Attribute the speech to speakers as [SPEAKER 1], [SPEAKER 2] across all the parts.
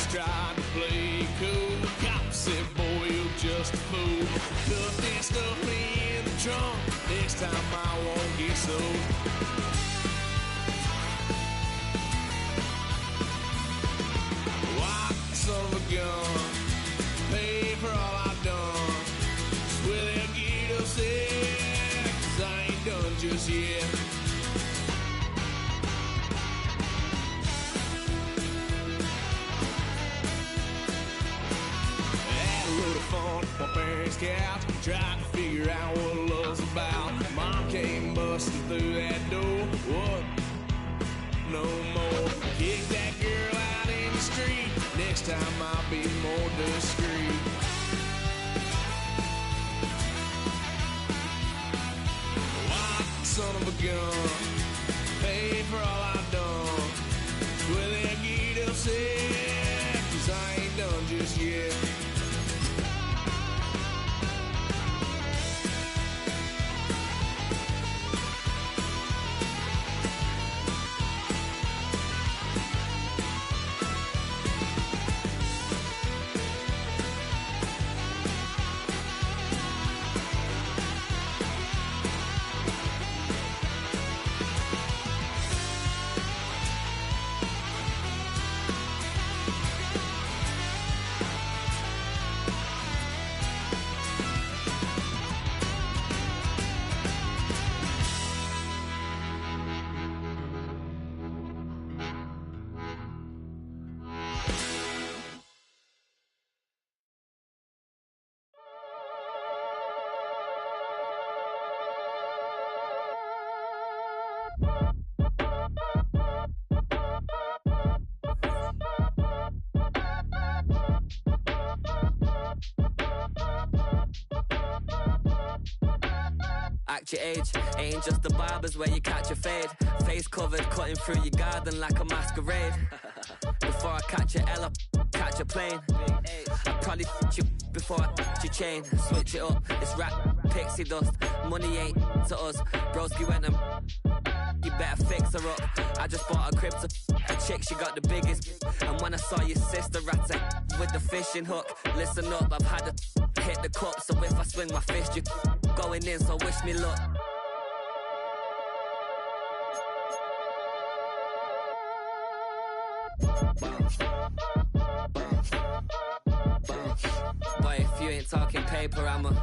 [SPEAKER 1] just tried to play cool. Cop said, boy, you're just a fool. Cuffed and stuffed me in the trunk. Next time I won't get sold. White son of a gun, pay for all I've done. Well, they'll get upset, 'cause I ain't done just yet. Fun on my parents' couch, trying to figure out what love's about. Mom came busting through that door. What? No more. Kick that girl out in the street. Next time I'll be more discreet. White son of a gun, pay for all I've done. Well, they'll get upset, 'cause I ain't done just yet.
[SPEAKER 2] Act your age, ain't just the barbers where you catch a fade. Face covered, cutting through your garden like a masquerade. Before I catch a L up, catch a plane. I probably f*** you before I f*** your chain. Switch it up, it's rap, pixie dust. Money ain't to us, broski went and you better fix her up. I just bought a crib to a chick, she got the biggest. And when I saw your sister rat with the fishing hook, listen up, I've had to hit the cup. So if I swing my fist, you going in, so wish me luck. Boy, if you ain't talking paper, I'm a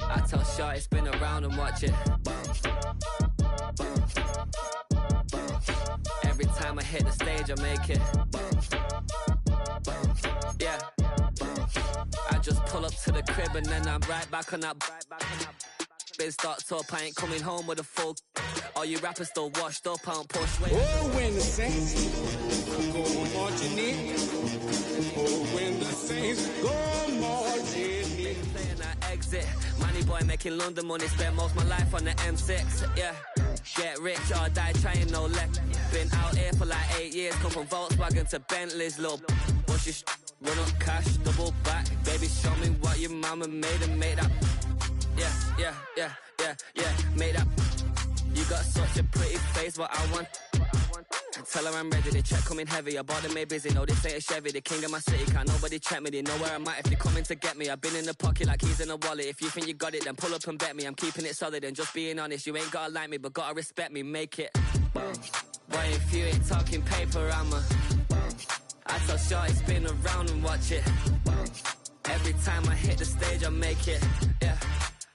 [SPEAKER 2] I tell Shorty spin around and watch it. Every time I hit the stage, I make it. Yeah. I just pull up to the crib and then I'm right back on that. Been starts up, I ain't coming home with a full. All you rappers still washed up, I don't push weight.
[SPEAKER 1] Oh, when the Saints go marching in. Oh, when the Saints go marching in.
[SPEAKER 2] Playing that exit, money boy making London money. Spent most of my life on the M6, yeah. Get rich or die trying, no left. Been out here for like 8 years. Come from Volkswagen to Bentley's, little. What's your run up cash, double back. Baby, show me what your mama made and make that. Yeah, make that. You got such a pretty face, what I want. Tell her I'm ready, the check coming heavy. I bought them made busy, no this ain't a Chevy. The king of my city, can't nobody check me. They know where I'm at if they coming to get me. I've been in the pocket like keys in a wallet. If you think you got it, then pull up and bet me. I'm keeping it solid and just being honest. You ain't gotta like me, but gotta respect me, make it. Boy, if you ain't talking paper, I'm a I tell Shorty spin around and watch it. Every time I hit the stage, I make it. Yeah,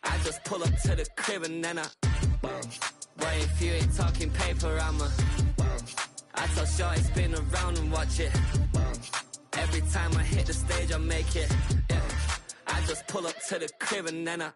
[SPEAKER 2] I just pull up to the crib and then I Boy, if you ain't talking paper, I'm a I tell Shorty spin around and watch it. Every time I hit the stage, I make it. Yeah, I just pull up to the crib and then I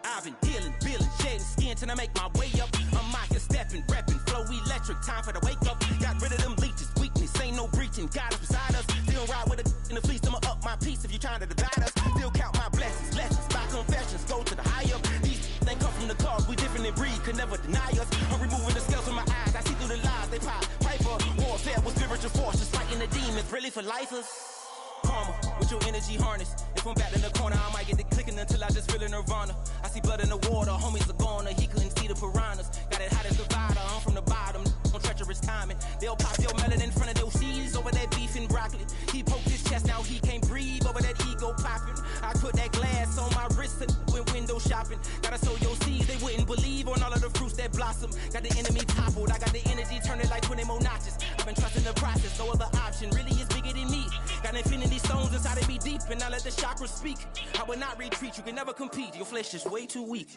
[SPEAKER 3] I've been dealing, billing, shedding skin till I make my way up. I'm out here stepping, repping, flow electric, time for the wake up. Got rid of them leeches, weakness, ain't no breaching, God is beside us. Still ride with a in the fleece, I'ma up my piece if you trying to divide us. Still count my blessings, lessons, by confessions, go to the high up. These they come from the cars, we different in breed, could never deny us. I'm removing the scales from my eyes, I see through the lies, they pop. Piper, warfare with spiritual force, just fighting the demons, really for lifers. Karma, what spiritual energy harness. If I'm back in the corner, I might get the clicking until I just feel a nirvana. I see blood in the water, homies are gone, he couldn't see the piranhas. Got it hot as divider, I'm from the bottom, on treacherous timing. They'll pop your melon in front of those seeds over that beef and broccoli. He poked his chest, now he can't breathe over that ego popping. I put that glass on my wrist and went window shopping. Gotta sow your seeds, they wouldn't believe on all of the fruits that blossom. Got the enemy toppled, I got the energy turning like 20 more notches. I've been trusting the process, no other option really is bigger than me. Got infinity stones inside of me deep, and I let the chakras speak. I will not retreat, you can never compete, your flesh is way too weak.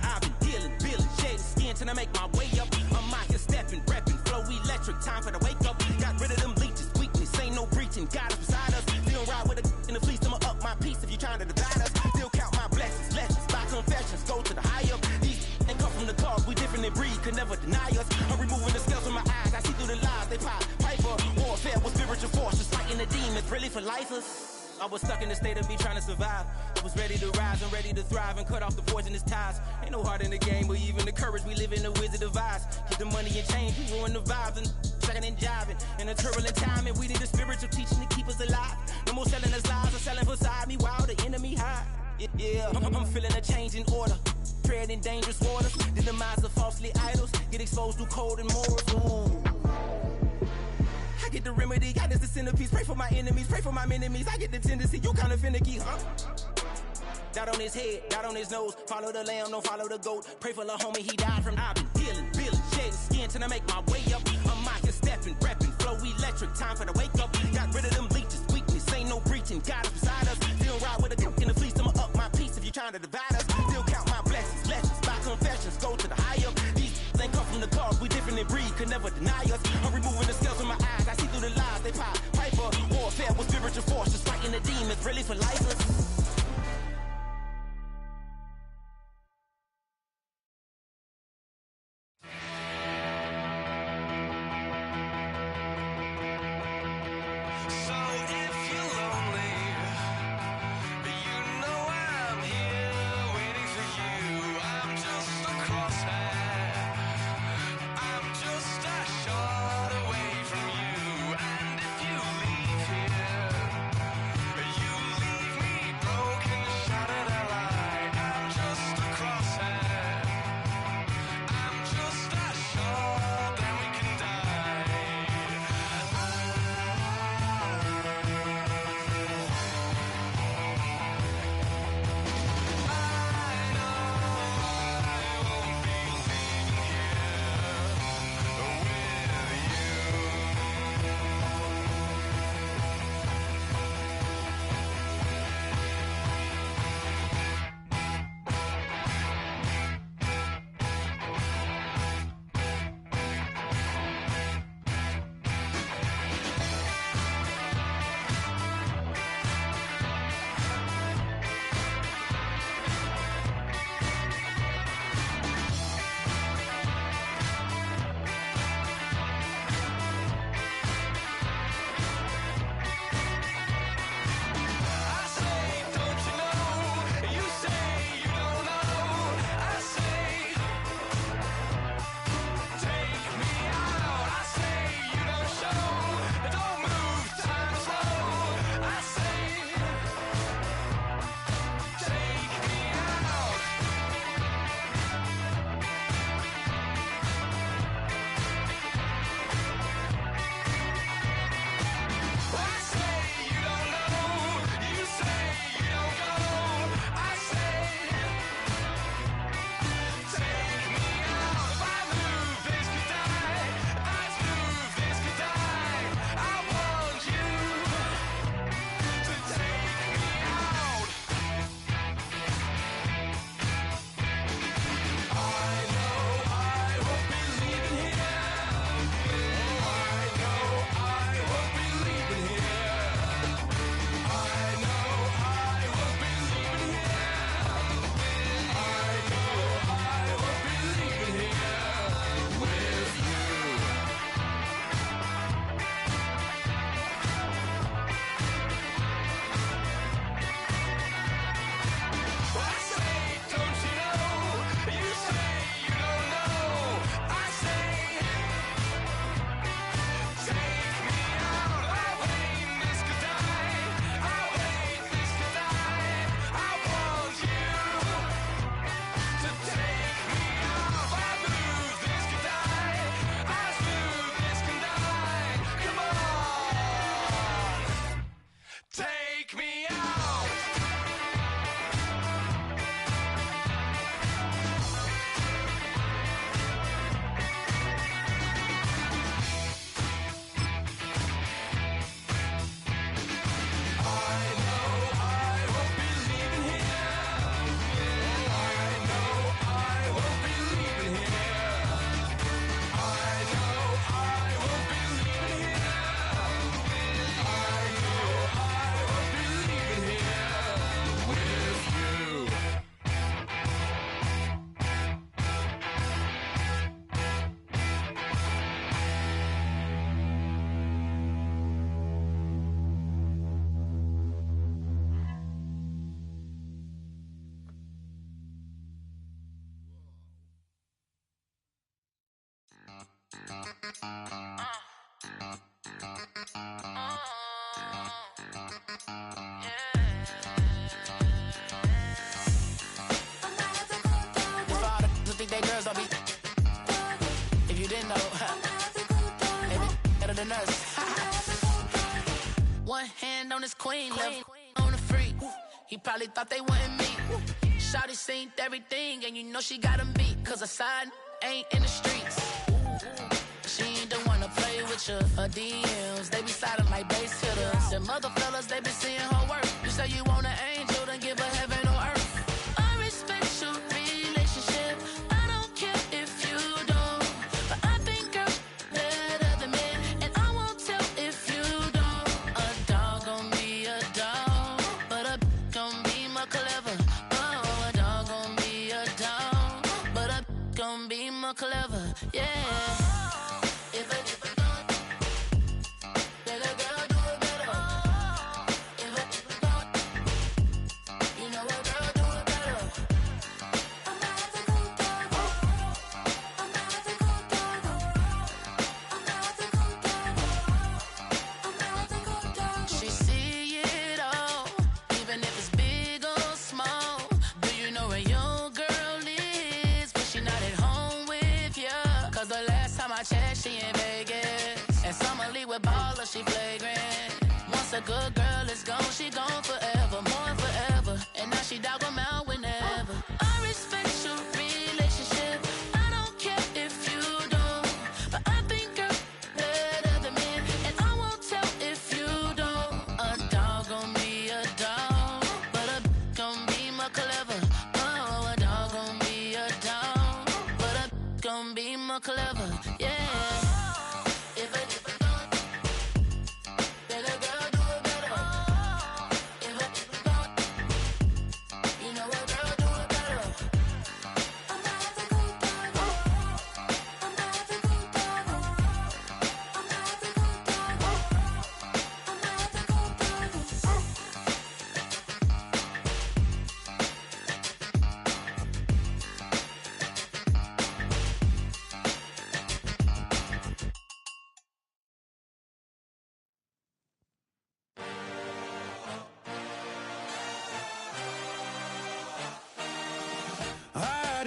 [SPEAKER 3] I've been dealing, shading skin till I make my way up. I'm mocking, stepping, repping, flow electric, time for the wake up. Got rid of them leeches, weakness, ain't no breaching, God is beside us. Still ride with a in the fleece, I'ma up my piece if you trying to divide us. Still count my blessings, lessons, by confessions, go to the high up. These ain't come from the cause, we different than breed, could never deny us. I'm removing the scales from my eyes, I see through the lies, they pop, piper, warfare with spiritual forces, fighting the demons, really for lifers. I was stuck in the state of me trying to survive. I was ready to rise and ready to thrive and cut off the poisonous ties. Ain't no heart in the game, but even the courage we live in the Wizard of Oz. Get the money and change, we ruin the vibes and checking and jiving. In a turbulent time, and we need a spiritual teaching to keep us alive. No more selling us lies or selling beside me while the enemy hide. Yeah, I'm feeling a change in order. Treading dangerous waters. The demise of falsely idols. Get exposed through cold and morals. Ooh. I get the remedy, God is the centerpiece. Pray for my enemies, pray for my enemies. I get the tendency, you kinda finicky, huh? Dot on his head, dot on his nose. Follow the lamb, don't follow the goat. Pray for the homie, he died from. I've been dealing, shedding skin till I make my way up. I'm mocking, stepping, repping, flow electric, time for the wake up. Got rid of them leeches, weakness, ain't no breaching. God is beside us. Still ride with a cook in the fleece, I'ma up my piece if you trying to divide us. Still count my blessings, lessons, by confessions, go to the high up. These ain't come from the cause, we different than breed, could never deny us. I'm removing the scales from my eyes, I see through the lies, they pop, piper, warfare with spiritual forces, fighting the demons, really for lifers.
[SPEAKER 4] Think they girls don't be. If you didn't know, they be better than us. One hand on his queen, left on the freak. He probably thought they wanted me. Shawty seen everything, and you know she got him beat. Cause her side ain't in the streets. She ain't the one to play with you. Her DMs, they be sliding like base hitters. The mother fellas, they be seeing her work. You say you want an angel, then give her heaven or earth. I respect your relationship. I don't care if you don't. But I think girls better than men. And I won't tell if you don't. A dog gon' be a dog, but a gon' be more clever. Oh, a dog gon' be a dog, but a gon' be more clever. Yeah. She in Vegas, and Summer Lee with baller, she flagrant. Once a good girl is gone, she gone forever, more than forever. And now she dog 'em out whenever. I respect your relationship. I don't care if you don't, but I think girls better than men, and I won't tell if you don't. A dog gon' be a dog, but a gon' be more clever. Oh, a dog gon' be a dog, but a gon' be more clever. Yeah.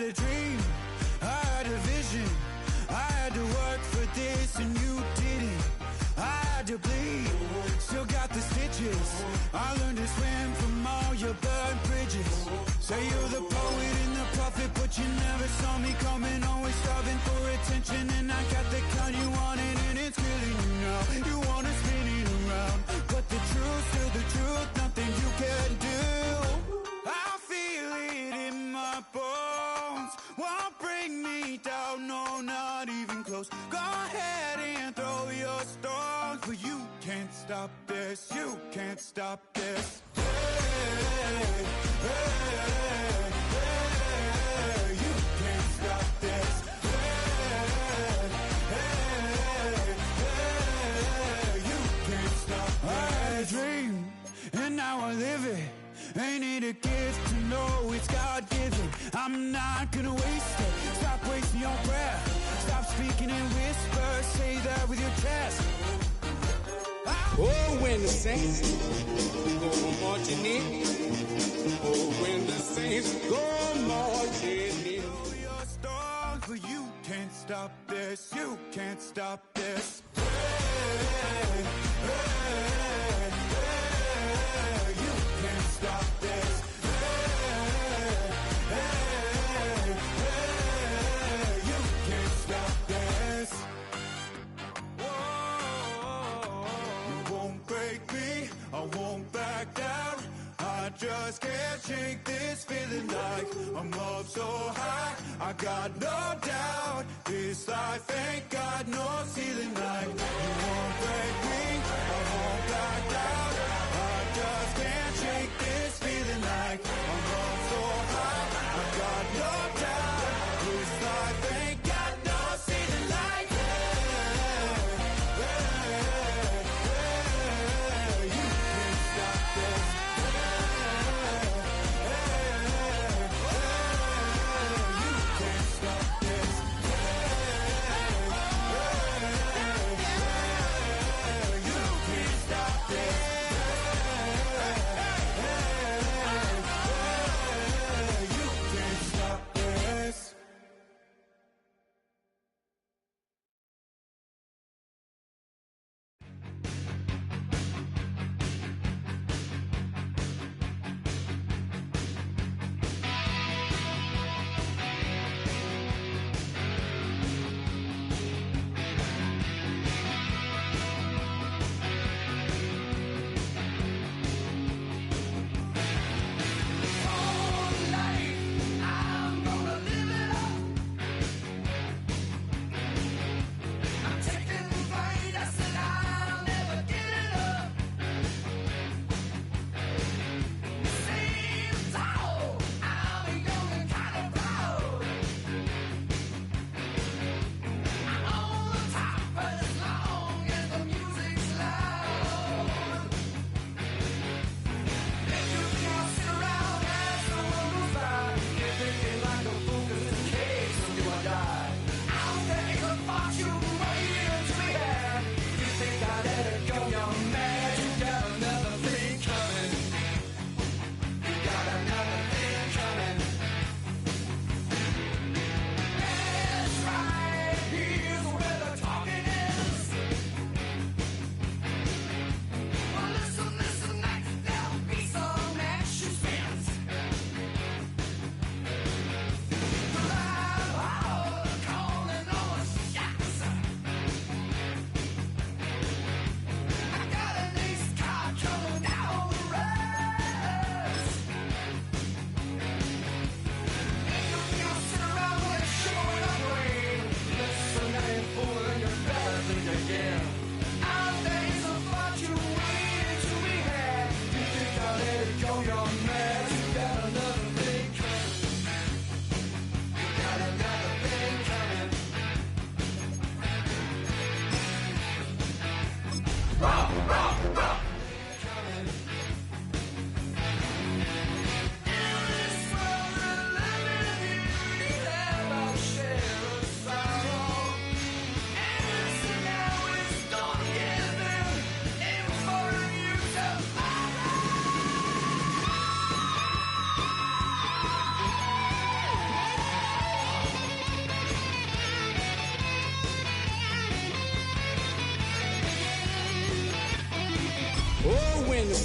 [SPEAKER 5] A dream, I had a vision. I had to work for this and you didn't. I had to bleed, still got the stitches. I learned to swim from all your burned bridges. Say you're the poet and the prophet, but you never saw me coming. Always starving for attention, and I got the kind you wanted, and it's killing you now. You wanna spin it around, but the truth's still the truth. Nothing you can do. I feel it in my bones. Won't bring me down, no, not even close. Go ahead and throw your stones, but you can't stop this, you can't stop this. Hey, hey, hey, you can't stop this. Hey, hey, hey, you can't stop this. I had a dream, and now I live it. Ain't it a gift to know it's God-given? I'm not gonna waste it. Stop wasting your breath. Stop speaking in whispers. Say that with your chest.
[SPEAKER 1] Oh, when the saints go marching in. Oh, when the saints go marching in.
[SPEAKER 5] Your storms, but you can't stop this. You can't stop this. Hey, hey, hey, you can't stop this. I won't back down. I just can't shake this feeling like I'm up so high. I got no doubt this life ain't got no ceiling like you won't break me. I won't back down. I just can't shake this feeling like I'm up so high. I got no doubt this life ain't got no ceiling like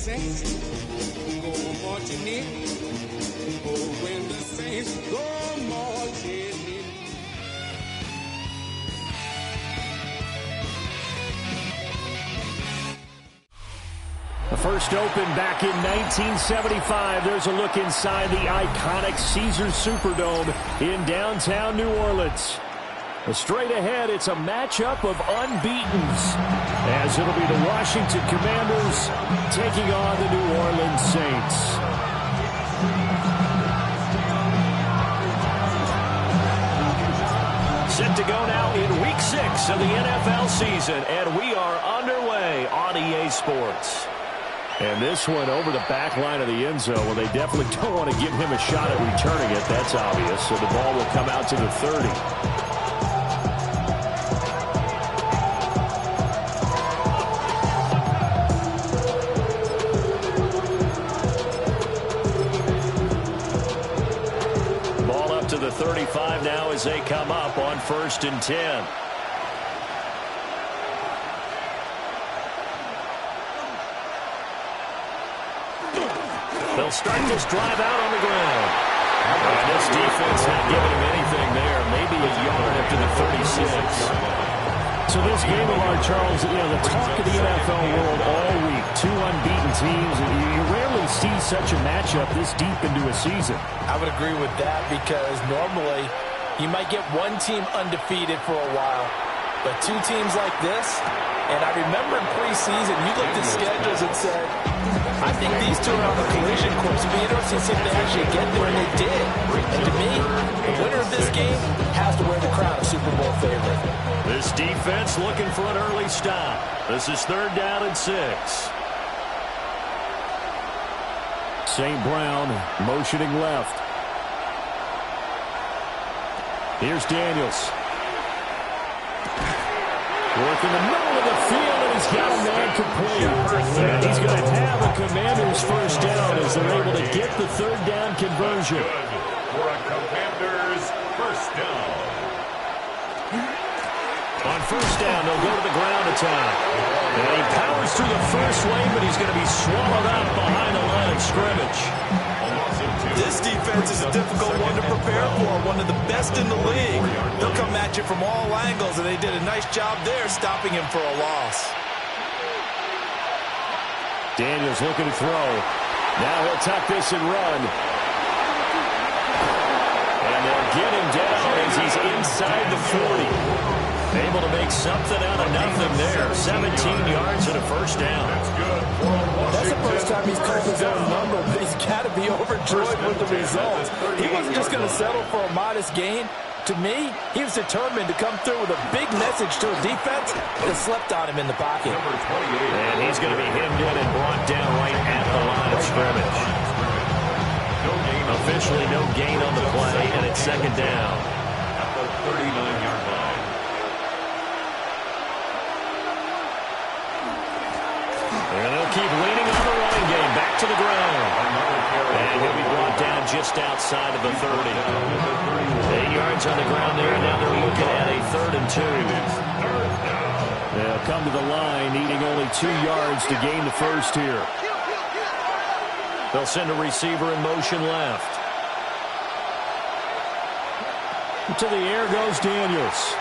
[SPEAKER 1] Saints go marching in, oh, when the Saints go marching in.
[SPEAKER 6] The first open back in 1975. There's a look inside the iconic Caesars Superdome in downtown New Orleans. Straight ahead, it's a matchup of unbeatens, as it'll be the Washington Commanders taking on the New Orleans Saints. Set to go now in Week 6 of the NFL season, and we are underway on EA Sports. And this one over the back line of the end zone. Well, they definitely don't want to give him a shot at returning it. That's obvious. So the ball will come out to the 30. Ball up to the 35 now as they come up on 1st and 10. They'll start this drive out on the ground. And this defense not giving him anything there. Maybe a yard after the 36. So this game of our, Charles, you know, the talk of the NFL world all week. 2 unbeaten teams. And you rarely see such a matchup this deep into a season.
[SPEAKER 7] I would agree with that because normally you might get one team undefeated for a while. But 2 teams like this, and I remember in preseason, you looked at schedules and said, I think these 2 are on the collision course. It'll be interesting to see if they actually get there, and they did. And to me, the winner of this game has to wear the crown of Super Bowl favorite.
[SPEAKER 6] This defense looking for an early stop. This is 3rd down and 6. St. Brown motioning left. Here's Daniels. Work in the middle of the field, and he's got a man complete. And he's going to have a Commanders first down as they're able to get the 3rd down conversion.
[SPEAKER 8] For a Commanders first down.
[SPEAKER 6] On 1st down, they'll go to the ground attack. And he powers through the first lane, but he's going to be swallowed up behind the line of scrimmage.
[SPEAKER 7] This defense is a difficult one to prepare for, one of the best in the league. They'll come at you from all angles, and they did a nice job there stopping him for a loss.
[SPEAKER 6] Daniels looking to throw. Now he'll tuck this and run. And they'll get him down as he's inside the 40. Able to make something out of nothing there. 17 yards and a first down.
[SPEAKER 7] That's the first time he's called his own number, but he's got to be overjoyed with the results. He wasn't just going to settle for a modest gain. To me, he was determined to come through with a big message to a defense that slept on him in the pocket.
[SPEAKER 6] And he's going to be hemmed in and brought down right at the line of scrimmage. Officially no gain on the play, and it's 2nd down.
[SPEAKER 8] At the 39-yard line.
[SPEAKER 6] And they'll keep leaning on the running game. Back to the ground. And he'll be brought down just outside of the 30. 8 yards on the ground there. Now they're looking at a 3rd and 2. They'll come to the line, needing only 2 yards to gain the first here. They'll send a receiver in motion left. To the air goes Daniels.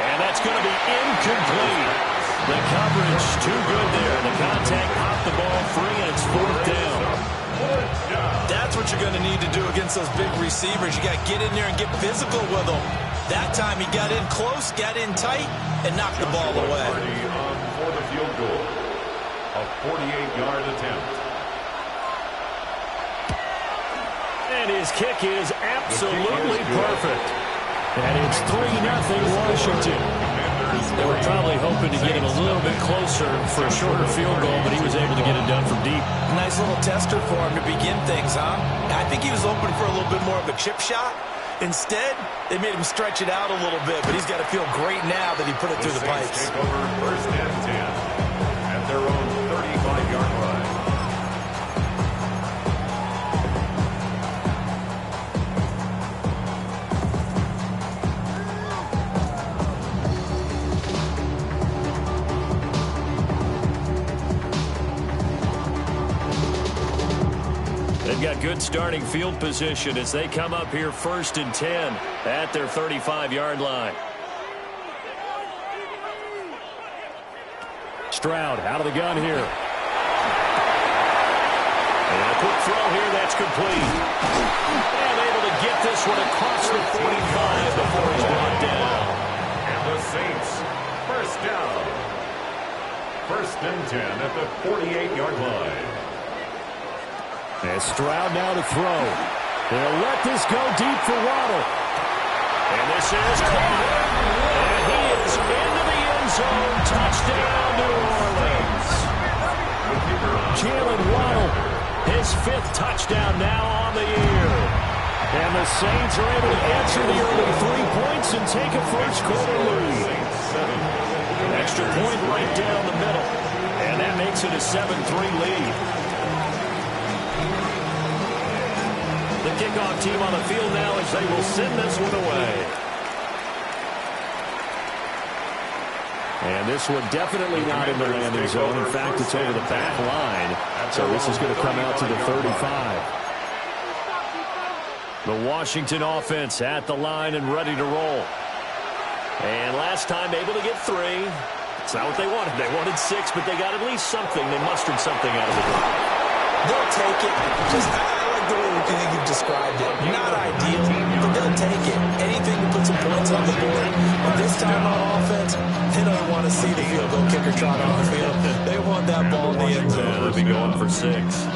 [SPEAKER 6] And that's going to be incomplete. The coverage too good there. The contact popped the ball free, and it's 4th down.
[SPEAKER 7] That's what you're going to need to do against those big receivers. You got to get in there and get physical with them. That time he got in close, got in tight, and knocked the ball away.
[SPEAKER 8] For the field goal. A 48-yard attempt.
[SPEAKER 6] And his kick is absolutely perfect. And it's 3-0 Washington. They were probably hoping to get him a little bit closer for a shorter field goal, but he was able to get it done from deep.
[SPEAKER 7] Nice little tester for him to begin things, huh? I think he was hoping for a little bit more of a chip shot. Instead, they made him stretch it out a little bit, but he's got to feel great now that he put it through the pipes.
[SPEAKER 8] Take over 1st and 10 at their own 35-yard line.
[SPEAKER 6] good starting field position as they come up here 1st and 10 at their 35-yard line. Stroud out of the gun here. And a quick throw here, that's complete. And able to get this one across the 45 before he's brought down.
[SPEAKER 8] And the Saints, first down. 1st and 10 at the 48-yard line.
[SPEAKER 6] And Stroud now to throw. They'll let this go deep for Waddle. And this is caught. And he is into the end zone. Touchdown, New Orleans. Jalen Waddle, his 5th touchdown now on the year. And the Saints are able to answer the early 3 points and take a first-quarter lead. Extra point right down the middle. And that makes it a 7-3 lead. The kickoff team on the field now as they will send this one away. And this one definitely not in the landing zone. In fact, it's over the back line. So this is going to come out to the 35. The Washington offense at the line and ready to roll. And last time able to get 3. It's not what they wanted. They wanted 6, but they got at least something. They mustered something out of the game.
[SPEAKER 7] They'll take it. Just I like the way you've described it. Not ideal, but they'll take it. Anything to put some points on the board. But this time on offense, they don't want to see the field goal kicker trot on the field. They want that ball in the end zone.
[SPEAKER 6] They'll be going for 6.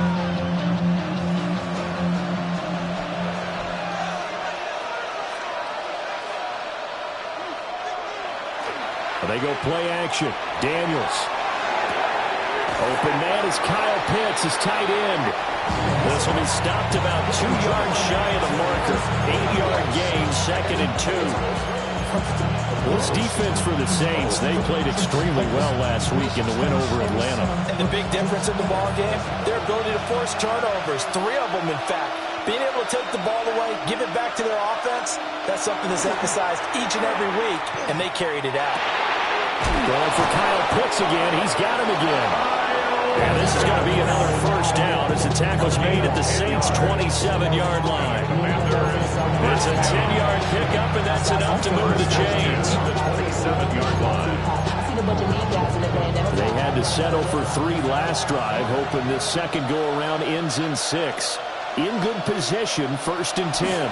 [SPEAKER 6] They go play action. Daniels. Open man is Kyle Pitts, his tight end. This will be stopped about 2 yards shy of the marker. 8-yard gain, 2nd and 2. This defense for the Saints, they played extremely well last week in the win over Atlanta.
[SPEAKER 7] And the big difference in the ball game, their ability to force turnovers. 3 of them, in fact. Being able to take the ball away, give it back to their offense, that's something that's emphasized each and every week, and they carried it out.
[SPEAKER 6] Going for Kyle Pitts again. He's got him again. And this is going to be another first down as the tackle's made at the Saints' 27-yard line. It's a 10-yard pickup, and that's enough to move the chains.
[SPEAKER 8] The 27-yard line.
[SPEAKER 6] They had to settle for 3 last drive, hoping this second go-around ends in 6. In good position, 1st and 10.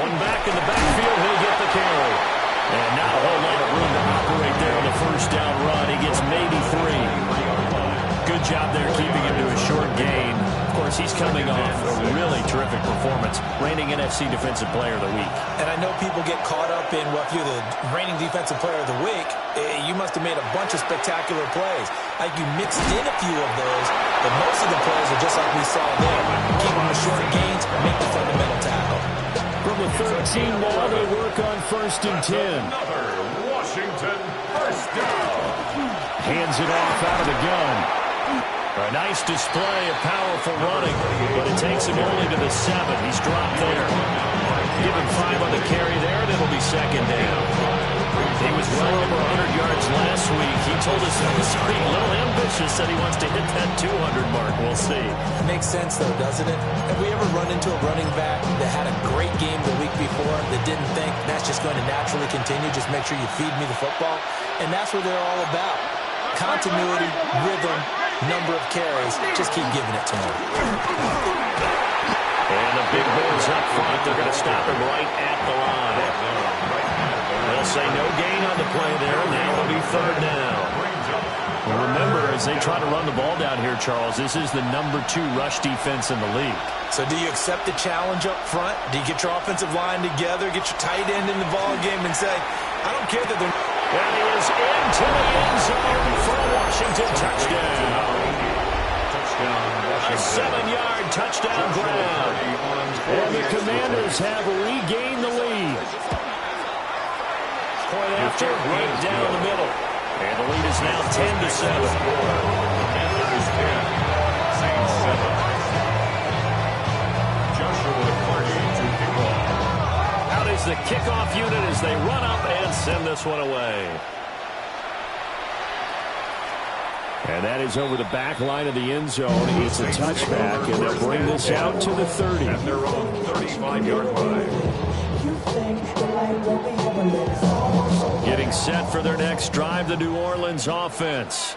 [SPEAKER 6] One back in the backfield, he'll get the carry. And not a whole lot of room to operate there on the first down run. He gets maybe 3. Good job there keeping him to a short gain. Of course, he's coming off a really terrific performance. Reigning NFC Defensive Player of the Week.
[SPEAKER 7] And I know people get caught up in, well, if you're the reigning Defensive Player of the Week, you must have made a bunch of spectacular plays. Like you mixed in a few of those, but most of the plays are just like we saw there. Keep them to short gains, make the fundamental tackle.
[SPEAKER 6] From the 13 now, they work on 1st and 10.
[SPEAKER 8] Another Washington first down.
[SPEAKER 6] Hands it off out of the gun. A nice display of powerful running, but it takes him only to the 7. He's dropped there. Give him 5 on the carry there, and it'll be 2nd down. He was well over 100 yards last week. He told us that he's being a little ambitious, said he wants to hit that 200 mark. We'll see.
[SPEAKER 7] Makes sense, though, doesn't it? Have we ever run into a running back that had a great game the week before that didn't think that's just going to naturally continue? Just make sure you feed me the football. And that's what they're all about. Continuity, rhythm, number of carries. Just keep giving it to him.
[SPEAKER 6] And the big boys up front. They're going to stop him right at the line. They'll say no gain on the play there. Now it'll be 3rd down. Well, remember, as they try to run the ball down here, Charles, this is the number 2 rush defense in the league.
[SPEAKER 7] So do you accept the challenge up front? Do you get your offensive line together, get your tight end in the ball game and say, I don't care that they're...
[SPEAKER 6] And he is into the end zone for a Washington touchdown. A 7-yard touchdown grab. And the Commanders have regained the lead. Point after, right down the middle. And the lead is now 10-7.
[SPEAKER 8] Commanders 10, Saints 7. Joshua Clardy to kick off.
[SPEAKER 6] Out is the kickoff unit as they run up and send this one away. And that is over the back line of the end zone. It's a touchback, and they'll bring this out to the 30.
[SPEAKER 8] At their own 35-yard line.
[SPEAKER 6] Getting set for their next drive, the New Orleans offense.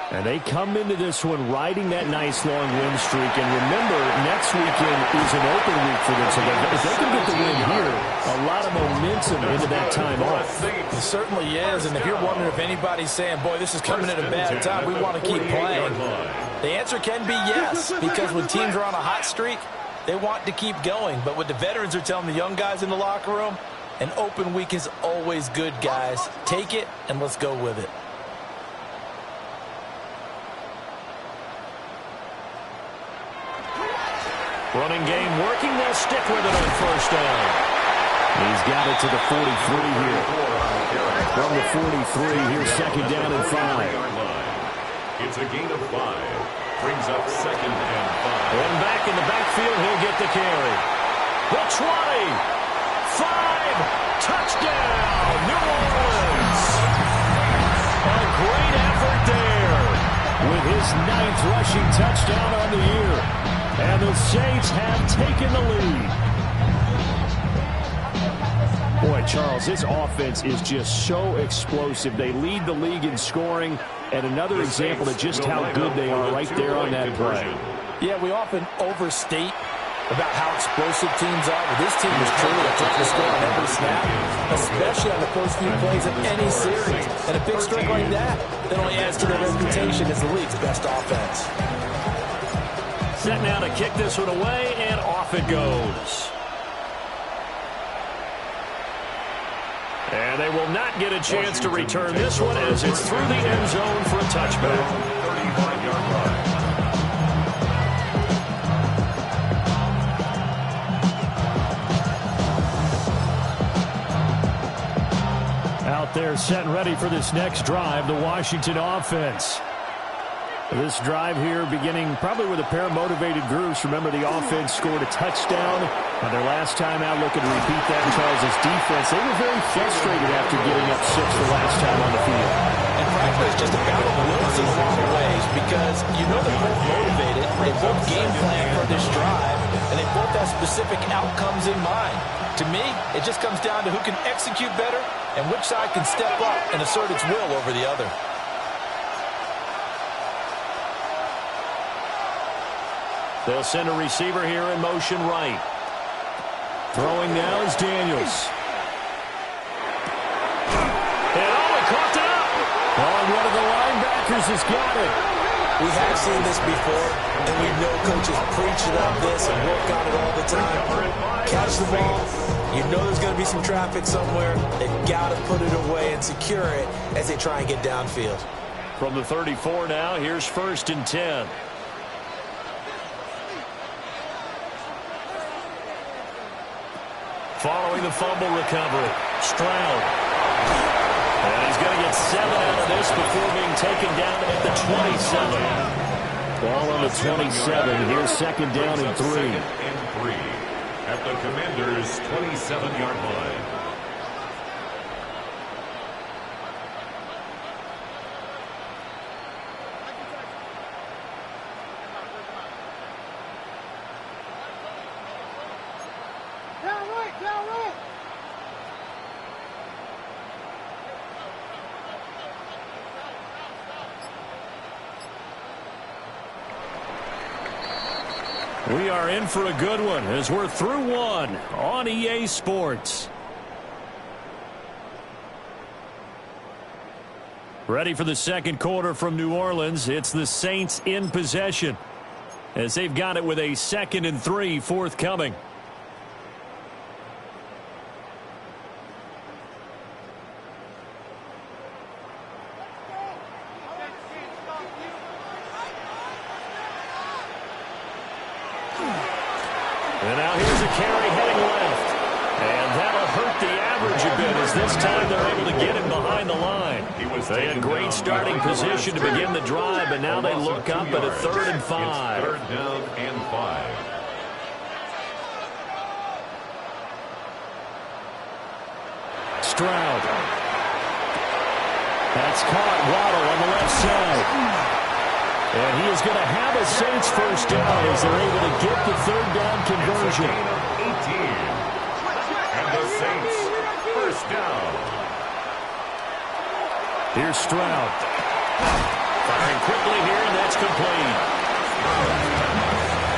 [SPEAKER 6] And they come into this one riding that nice long win streak. And remember, next weekend is an open week for them. So if they can get the win here, a lot of momentum into that time off.
[SPEAKER 7] It certainly is. And if you're wondering if anybody's saying, boy, this is coming at a bad time, we want to keep playing, the answer can be yes. Because when teams are on a hot streak, they want to keep going. But what the veterans are telling the young guys in the locker room, an open week is always good, guys. Take it and let's go with it.
[SPEAKER 6] Running game working. They'll stick with it on first down. He's got it to the 43 here. From the 43, here's second down and 5.
[SPEAKER 8] It's a gain of 5. Brings up second and 5.
[SPEAKER 6] And back in the backfield, he'll get the carry. The 20. 5. Touchdown, New Orleans. A great effort there with his 9th rushing touchdown on the year. And the Saints have taken the lead. Boy, Charles, this offense is just so explosive. They lead the league in scoring, and another example of just how good they are right there on that play.
[SPEAKER 7] Yeah, we often overstate about how explosive teams are, but this team is truly a threat to score on every snap, especially on the first few plays of any series. And a big streak like that only adds to their reputation as the league's best offense.
[SPEAKER 6] Set now to kick this one away, and off it goes. And they will not get a chance to return this one as it's through the end zone for a touchback.
[SPEAKER 8] 35-yard line.
[SPEAKER 6] Out there set and ready for this next drive, the Washington offense. This drive here beginning probably with a pair of motivated groups. Remember, the offense scored a touchdown. Their last time out looking to repeat that in Charles' defense. They were very frustrated after giving up 6 the last time on the field.
[SPEAKER 7] And frankly, it's just a battle of wills in a lot of ways because you know they're both motivated. They both game plan for this drive, and they both have specific outcomes in mind. To me, it just comes down to who can execute better and which side can step up and assert its will over the other.
[SPEAKER 6] They'll send a receiver here in motion right. Throwing now is Daniels. And he caught it up. Oh, and one of the linebackers has got it.
[SPEAKER 7] We have seen this before, and we know coaches preach about this and work on it all the time. Catch the ball. You know there's going to be some traffic somewhere. They've got to put it away and secure it as they try and get downfield.
[SPEAKER 6] From the 34 now, here's first and 10. Following the fumble recovery, Stroud. And he's going to get 7 out of this before being taken down at the 27. Ball on the 27. Here's second down and 3.
[SPEAKER 8] Second and 3 at the Commanders' 27-yard line.
[SPEAKER 6] We are in for a good one as we're through one on EA Sports. Ready for the second quarter from New Orleans. It's the Saints in possession as they've got it with a 2nd and 3 forthcoming. And now here's a carry heading left. And that'll hurt the average a bit as this time they're able to get him behind the line. They had great starting position to begin the drive, but now they look up at a 3rd and 5.
[SPEAKER 8] It's 3rd down and 5.
[SPEAKER 6] Stroud. That's caught. Waddle on the left side. And he is going to have a Saints first down as they're able to get the third down conversion.
[SPEAKER 8] 18. And the Saints first down.
[SPEAKER 6] Here's Stroud. Firing quickly here, and that's complete.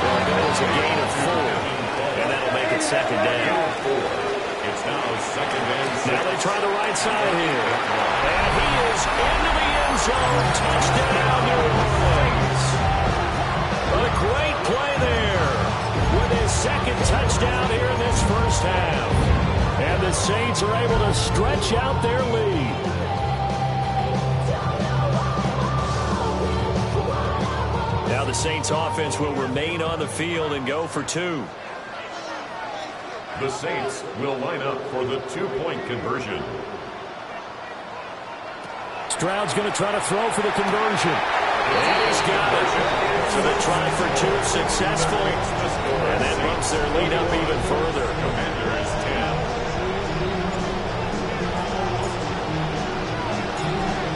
[SPEAKER 6] Well, that was a gain of 4, and that'll make it second down.
[SPEAKER 8] It's now second and 6.
[SPEAKER 6] Now they try the right side here. And he is into the end zone. Touchdown, New Orleans. A great play there with his second touchdown here in this first half. And the Saints are able to stretch out their lead. Now the Saints offense will remain on the field and go for 2.
[SPEAKER 8] The Saints will line up for the 2-point conversion.
[SPEAKER 6] Stroud's going to try to throw for the conversion. And he's got it. So the try for 2 successful. And that bumps their lead up even further.
[SPEAKER 8] Commanders 10.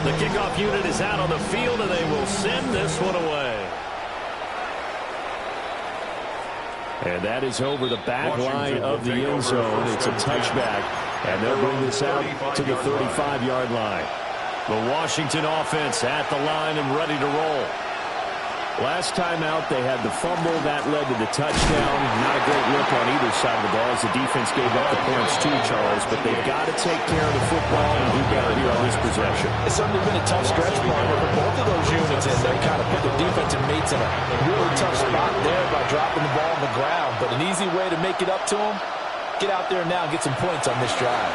[SPEAKER 6] The kickoff unit is out on the field, and they will send this one away. And that is over the back line of the end zone. It's a touchback, and they'll bring this out to the 35-yard line. The Washington offense at the line and ready to roll. Last time out, they had the fumble. That led to the touchdown. Not a great look on either side of the ball as the defense gave up the points too, Charles. But they've got to take care of the football and do better here on this possession.
[SPEAKER 7] It's certainly been a tough stretch partner for both of those units, and they kind of put the defensive mates in a really tough spot there by dropping the ball on the ground. But an easy way to make it up to them, get out there now and get some points on this drive.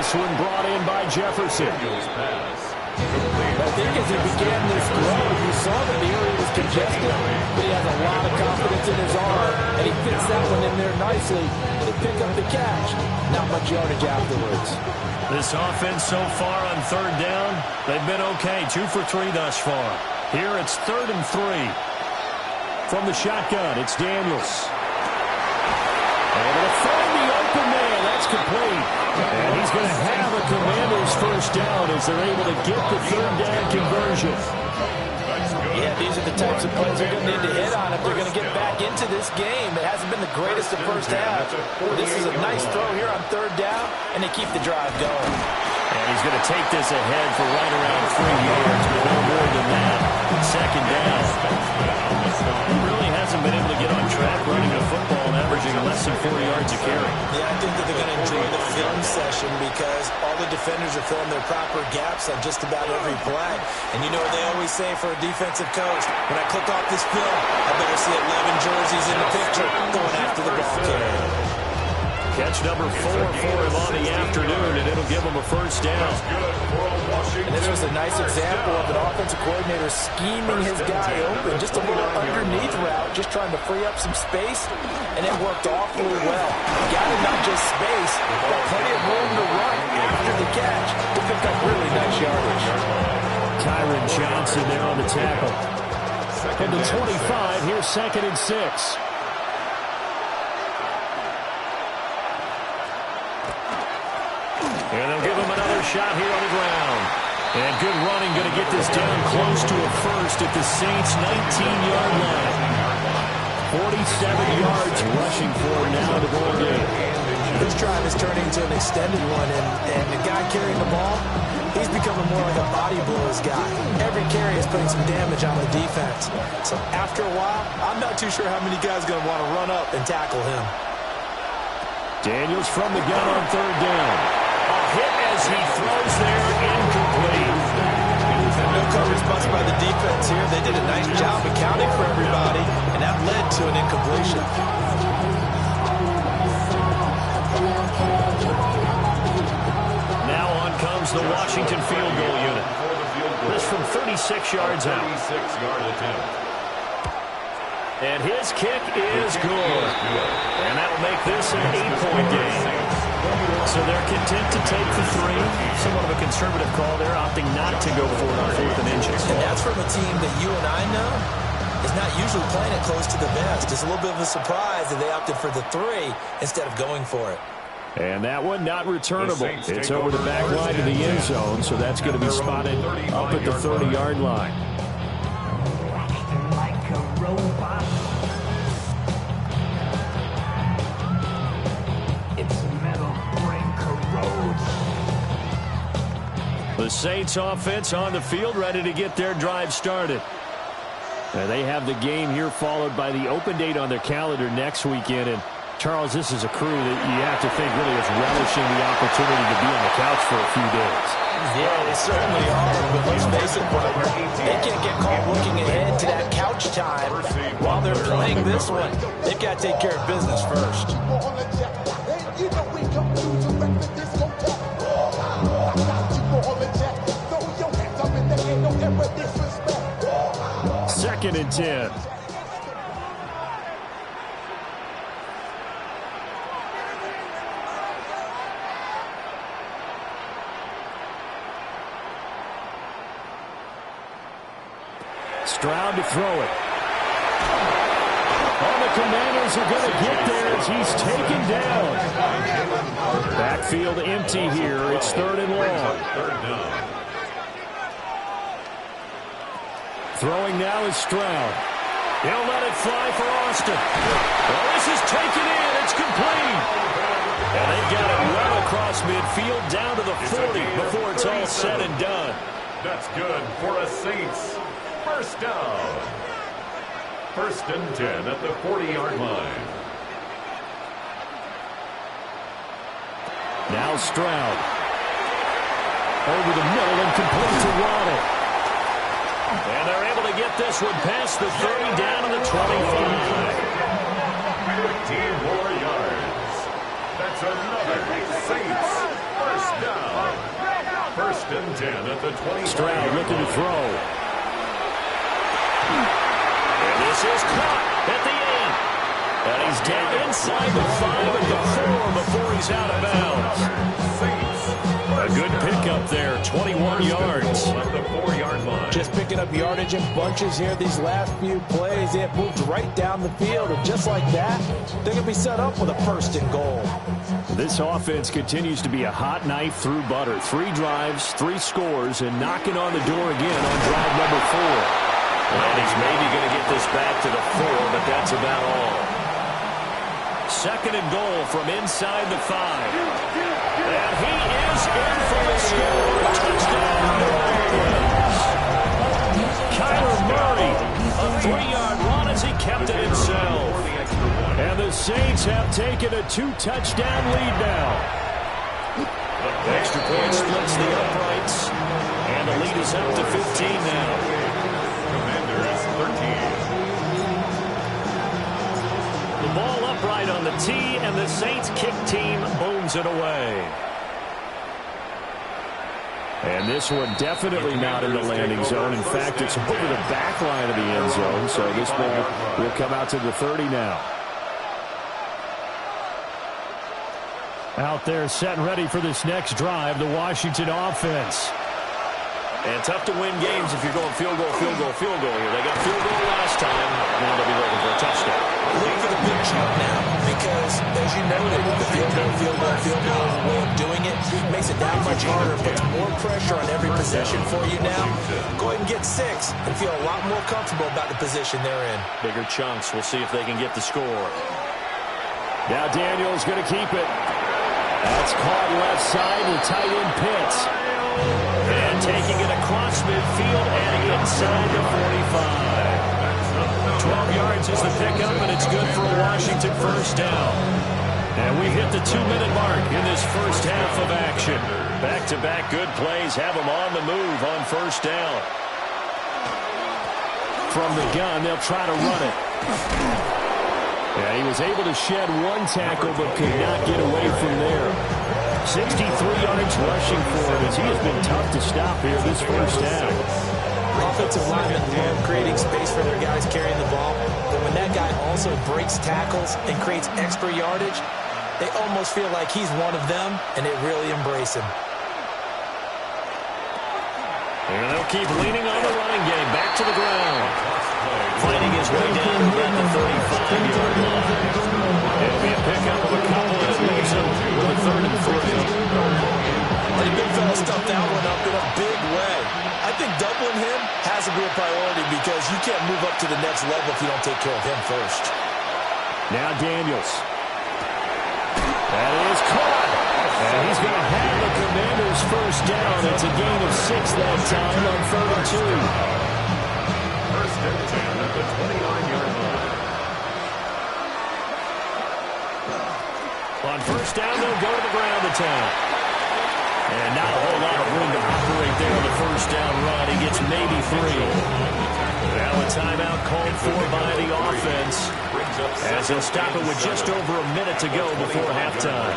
[SPEAKER 6] This one brought in by Jefferson.
[SPEAKER 7] I think as he began this grow, you saw that the area was congested, but he has a lot of confidence in his arm, and he fits that one in there nicely to pick up the catch. Not much yardage afterwards.
[SPEAKER 6] This offense so far on third down, they've been okay. 2 for 3 thus far. Here it's 3rd and 3. From the shotgun, it's Daniels. Able to find the open man. That's complete. And he's going to have a Commanders first down as they're able to get the third down conversion.
[SPEAKER 7] Yeah, these are the types of plays they're going to need to hit on if they're going to get back into this game. It hasn't been the greatest of first half. This is a nice throw here on third down, and they keep the drive going.
[SPEAKER 6] And he's going to take this ahead for right around 3 yards, but no more than that. Second down. He really hasn't been able to get on track running the football and averaging less than 4 yards a carry.
[SPEAKER 9] Yeah, I think that they're going to enjoy the film session because all the defenders are filling their proper gaps on just about every play. And you know what they always say for a defensive coach? When I click off this film, I better see 11 jerseys in the picture going after the ball carrier.
[SPEAKER 6] Catch number 4 for him on the afternoon, and it'll give him a first down.
[SPEAKER 7] And this was a nice example of an offensive coordinator scheming his guy open. Just a little underneath route, just trying to free up some space, and it worked awfully well. Got him not just space, but plenty of room to run after the catch to pick up really nice yardage.
[SPEAKER 6] Tyron Johnson there on the tackle. From the 25, here's 2nd and 6. And they'll give him another shot here on the ground. And good running, going to get this down close to a first at the Saints' 19-yard line. 47 yards rushing for him now to ball game.
[SPEAKER 9] This drive is turning into an extended one, and the guy carrying the ball, he's becoming more like a body blows guy. Every carry is putting some damage on the defense. So after a while, I'm not too sure how many guys are going to want to run up and tackle him.
[SPEAKER 6] Daniels from the gun on third down. A hit as he throws there, incomplete.
[SPEAKER 9] No coverage bust by the defense here. They did a nice job accounting for everybody, and that led to an incompletion.
[SPEAKER 6] Now on comes the Washington field goal unit. This from 36 yards out.
[SPEAKER 8] 36-yard attempt.
[SPEAKER 6] And his kick is good. And that'll make this an 8-point game. So they're content to take the 3. Somewhat of a conservative call there, opting not to go for it on 4th and inches.
[SPEAKER 9] And that's from a team that you and I know is not usually playing it close to the vest. It's a little bit of a surprise that they opted for the 3 instead of going for it.
[SPEAKER 6] And that one not returnable. It's over the back line of the end zone, so that's going to be spotted up at the 30-yard line.
[SPEAKER 10] Like a robot. Its metal brain corrodes.
[SPEAKER 6] The Saints offense on the field, ready to get their drive started. They have the game here followed by the open date on their calendar next weekend. And Charles, this is a crew that you have to think really is relishing the opportunity to be on the couch for a few days.
[SPEAKER 9] Yeah, they certainly are, but let's face it, they can't get caught looking ahead to that couch time while they're playing this one. They've got to take care of business first.
[SPEAKER 6] Second and 10. Stroud to throw it. All the Commanders are going to get there as he's taken down. Backfield empty here. It's 3rd and long. Throwing now is Stroud. He'll let it fly for Austin. Well, this is taken in. It's complete. And they've got it well across midfield down to the 40 before it's all said and done.
[SPEAKER 8] That's good for a Saints. First down. 1st and 10 at the 40-yard line.
[SPEAKER 6] Now Stroud. Over the middle and complete to Waddle. And they're able to get this one past the 30 down to the 25. 15
[SPEAKER 8] more yards. That's another Saints first down. 1st and 10 at the 20.
[SPEAKER 6] Stroud looking to throw. And this is caught at the 8. And he's down inside the 5 at the 4 before he's out of bounds. A good pickup there, 21 yards.
[SPEAKER 8] At the 4-yard line.
[SPEAKER 9] Just picking up yardage in bunches here these last few plays. They have moved right down the field, and just like that, they're going to be set up with a 1st and goal.
[SPEAKER 6] This offense continues to be a hot knife through butter. 3 drives, 3 scores, and knocking on the door again on drive number 4. And he's maybe going to get this back to the 4, but that's about all. 2nd and goal from inside the 5. And he is in for the score. Touchdown, New Orleans. Kyler Murray, a 3-yard run as he kept it himself. And the Saints have taken a 2-touchdown lead now. The extra point splits the uprights. And the lead is up to 15 now.
[SPEAKER 8] Commanders 13.
[SPEAKER 6] The ball upright on the tee, and the Saints kick team booms it away. And this one definitely not in the landing zone. In fact, it's over the back line of the end zone, so this ball will come out to the 30 now. Out there set and ready for this next drive, the Washington offense. And tough to win games if you're going field goal, field goal, field goal here. They got field goal last time. Now they'll be looking for a touchdown.
[SPEAKER 9] Look for the big chunk now because, as you noted, the field goal is a way of doing it. Makes it that much harder. Puts more pressure on every possession for you now. Go ahead and get 6 and feel a lot more comfortable about the position they're in.
[SPEAKER 6] Bigger chunks. We'll see if they can get the score. Now Daniel's going to keep it. That's caught left side with tight end Pitts. And taking it across midfield and inside the 45. 12 yards is the pickup, and it's good for a Washington first down. And we hit the 2-minute mark in this first half of action. Back-to-back good plays have them on the move on first down. From the gun, they'll try to run it. Yeah, he was able to shed 1 tackle, but could not get away from there. 63 yards rushing for him as he has been tough to stop here this first half.
[SPEAKER 9] Offensive linemen love creating space for their guys carrying the ball, but when that guy also breaks tackles and creates extra yardage, they almost feel like he's one of them, and they really embrace him.
[SPEAKER 6] And they'll keep leaning on the running game. Back to the ground. Fighting his way down to about the 35-yard line. It'll be a pickup of a couple, and it leaves him with a
[SPEAKER 9] has to be a priority because you can't move up to the next level if you don't take care of him first.
[SPEAKER 6] Now Daniels. That is caught. And he's going to have the Commanders' first down. It's a gain of 6 that time on 3rd and 2.
[SPEAKER 8] First and 10 at the 29-yard line.
[SPEAKER 6] On first down, they'll go to the ground to town. And not a whole lot of room to operate there on the first down run. He gets maybe 3. Now a timeout called for by the offense, as he'll stop it with just over a minute to go before halftime.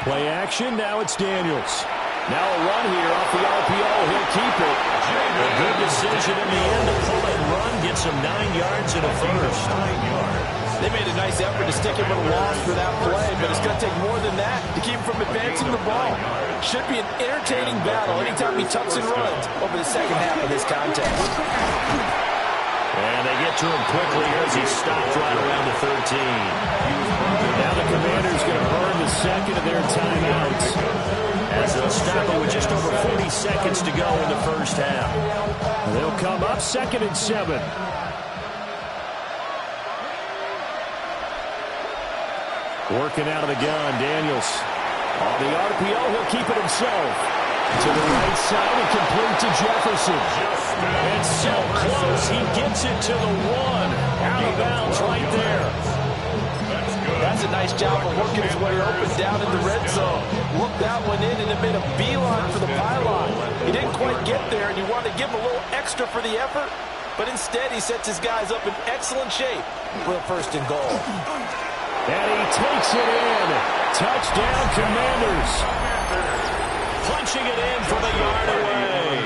[SPEAKER 6] Play action, now it's Daniels. Now a run here off the RPO, he'll keep it. A good decision in the end to pull and run, gets him 9 yards and a first.
[SPEAKER 8] 9 yards.
[SPEAKER 9] They made a nice effort to stick him with a loss for that play, but it's going to take more than that to keep him from advancing the ball. Should be an entertaining battle anytime he tucks and runs over the second half of this contest.
[SPEAKER 6] And they get to him quickly as he stopped right around the 13. Now the Commanders going to burn the second of their timeouts, as they'll stop it with just over 40 seconds to go in the first half. They'll come up 2nd and 7. Working out of the gun, Daniels. On the RPO, he'll keep it himself. To the right side and complete to Jefferson. It's so close, he gets it to the 1. Out of bounds right there.
[SPEAKER 9] That's a nice job of working his way open down in the red zone. Looked that one in and it made a beeline for the pylon. He didn't quite get there, and you want to give him a little extra for the effort, but instead he sets his guys up in excellent shape for a 1st and goal.
[SPEAKER 6] And he takes it in. Touchdown, Commanders. Punching it in from a yard away.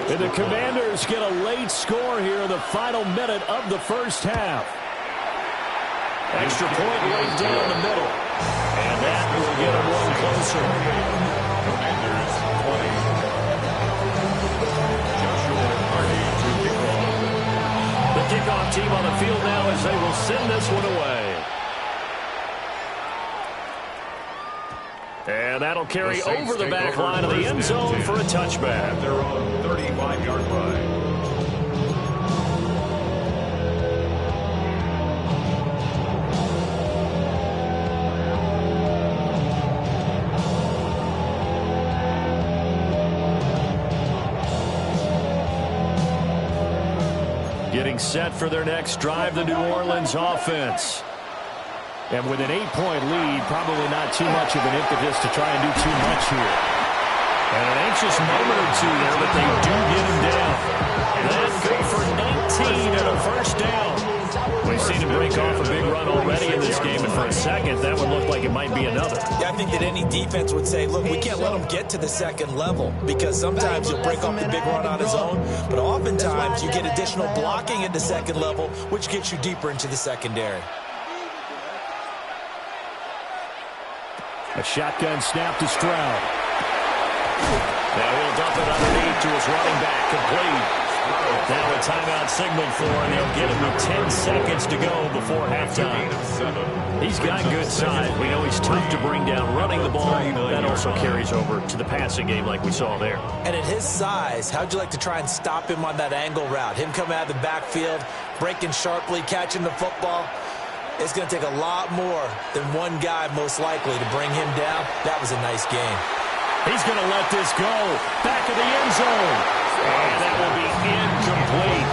[SPEAKER 6] And the Commanders get a late score here in the final minute of the first half. Extra point right down the middle. And that will get them one closer.
[SPEAKER 8] Commanders 20. Joshua Hardy to kick off.
[SPEAKER 6] The kickoff team on the field now as they will send this one away. And that'll carry over the back line of the end zone for a touchback.
[SPEAKER 8] They're on 35-yard line.
[SPEAKER 6] Getting set for their next drive, the New Orleans offense. And with an 8-point lead, probably not too much of an impetus to try and do too much here. And an anxious moment or two there, but they do get him down. That's good for 19 and a first down. We've seen him break off a big run already in this game, and for a second, that would look like it might be another.
[SPEAKER 9] Yeah, I think that any defense would say, look, we can't let him get to the second level, because sometimes he'll break off the big run on his own, but oftentimes you get additional blocking at the second level, which gets you deeper into the secondary.
[SPEAKER 6] A shotgun snap to Stroud. Now he'll dump it underneath to his running back, complete. Now a timeout signaled for, and they'll get him with 10 seconds to go before halftime. He's got good size. We know he's tough to bring down running the ball. That also carries over to the passing game like we saw there.
[SPEAKER 9] And at his size, how'd you like to try and stop him on that angle route? Him coming out of the backfield, breaking sharply, catching the football. It's going to take a lot more than one guy, most likely, to bring him down. That was a nice game.
[SPEAKER 6] He's going to let this go. Back of the end zone. And that will be incomplete.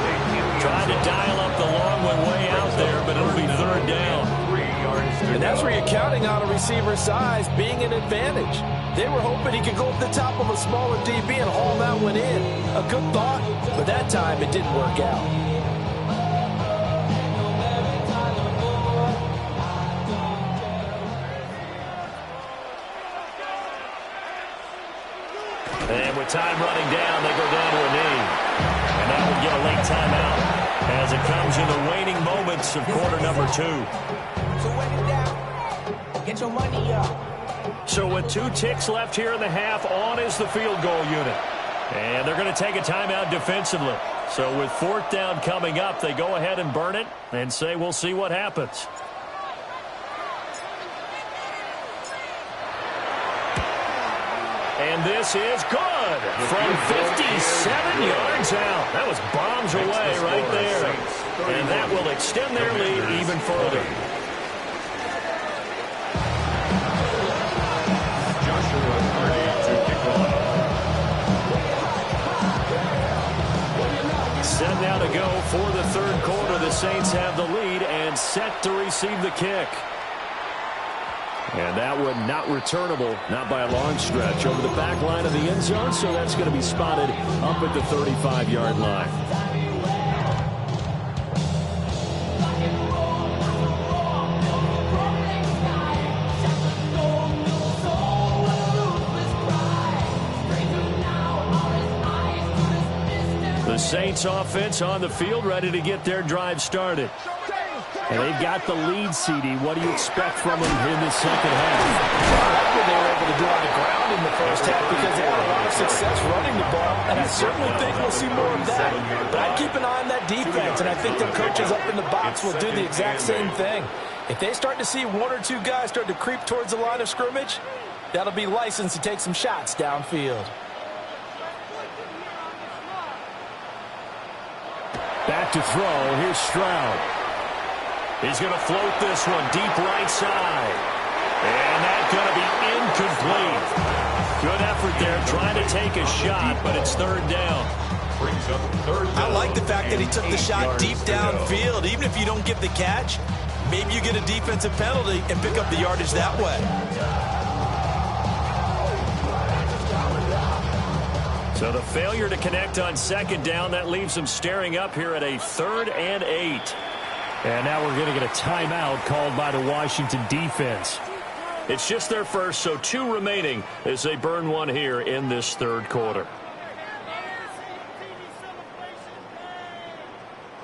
[SPEAKER 6] Trying to dial up the long one way out there, but it'll be 3rd down.
[SPEAKER 9] And that's where you're counting on a receiver's size being an advantage. They were hoping he could go up the top of a smaller DB and haul that one in. A good thought, but that time it didn't work out.
[SPEAKER 6] And with time running down, they go down to a knee. And that will get a late timeout as it comes in the waning moments of quarter number 2.
[SPEAKER 11] So wait it down. Get your money up.
[SPEAKER 6] So with 2 ticks left here in the half, on is the field goal unit. And they're going to take a timeout defensively. So with 4th down coming up, they go ahead and burn it and say we'll see what happens. And this is good from 57 yards out. That was bombs away right there. And that will extend their lead even further. Set now to go for the third quarter. The Saints have the lead and set to receive the kick. And that one not returnable, not by a long stretch, over the back line of the end zone, so that's going to be spotted up at the 35-yard line. The Saints offense on the field, ready to get their drive started. And they've got the lead, CD. What do you expect from them in the second half?
[SPEAKER 7] I like what they were able to do on the ground in the first half because they had a lot of success running the ball, and I certainly think we'll see more of that. But I'd keep an eye on that defense, and I think their coaches up in the box will do the exact same thing. If they start to see one or two guys start to creep towards the line of scrimmage, that'll be licensed to take some shots downfield.
[SPEAKER 6] Back to throw. Here's Stroud. He's going to float this one deep right side. And that's going to be incomplete. Good effort there trying to take a shot, but it's third down.
[SPEAKER 9] I like the fact that he took the shot deep downfield. Even if you don't get the catch, maybe you get a defensive penalty and pick up the yardage that way.
[SPEAKER 6] So the failure to connect on second down, that leaves them staring up here at a 3rd and 8. And now we're going to get a timeout called by the Washington defense. It's just their first, so 2 remaining as they burn one here in this third quarter.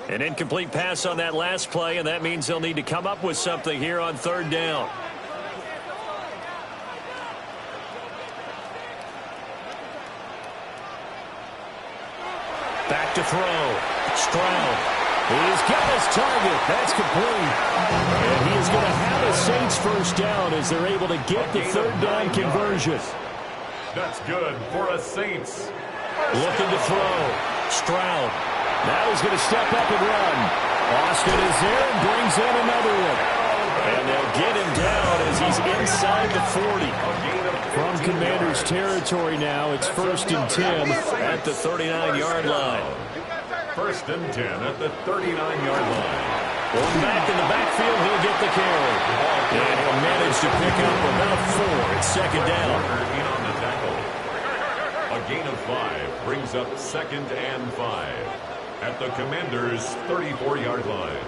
[SPEAKER 6] An incomplete pass on that last play, and that means they'll need to come up with something here on third down. Back to throw. Stroud. He's got his target. That's complete. And he is going to have a Saints first down as they're able to get the third down conversion.
[SPEAKER 8] That's good for a Saints.
[SPEAKER 6] Looking to throw. Stroud. Now he's going to step up and run. Austin is there and brings in another one. And they'll get him down as he's inside the 40. From Commander's territory now, it's 1st and 10 at the 39-yard line.
[SPEAKER 8] 1st and 10 at the 39-yard line.
[SPEAKER 6] One back in the backfield, he'll get the carry. And he'll manage to pick up about 4 at second down.
[SPEAKER 8] In on the tackle. A gain of 5 brings up 2nd and 5 at the Commander's 34-yard line.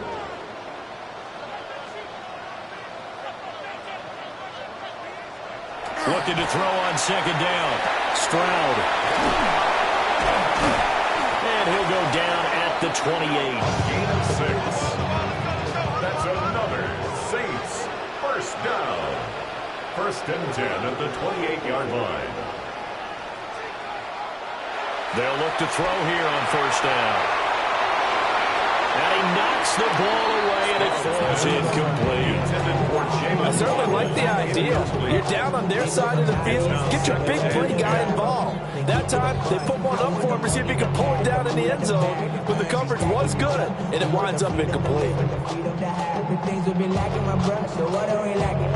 [SPEAKER 6] Looking to throw on second down. Stroud. And he'll go down at the 28.
[SPEAKER 8] Gain of 6. That's another Saints first down. 1st and 10 at the 28-yard line.
[SPEAKER 6] They'll look to throw here on first down. And he knocks the ball away, and it falls incomplete.
[SPEAKER 7] I certainly like the idea. You're down on their side of the field. Get your big play guy involved. That time, they put one up for him to see if he can pull it down in the end zone. But the coverage was good, and it winds up incomplete.
[SPEAKER 11] Things will be lacking, my bruh, so what are we lacking?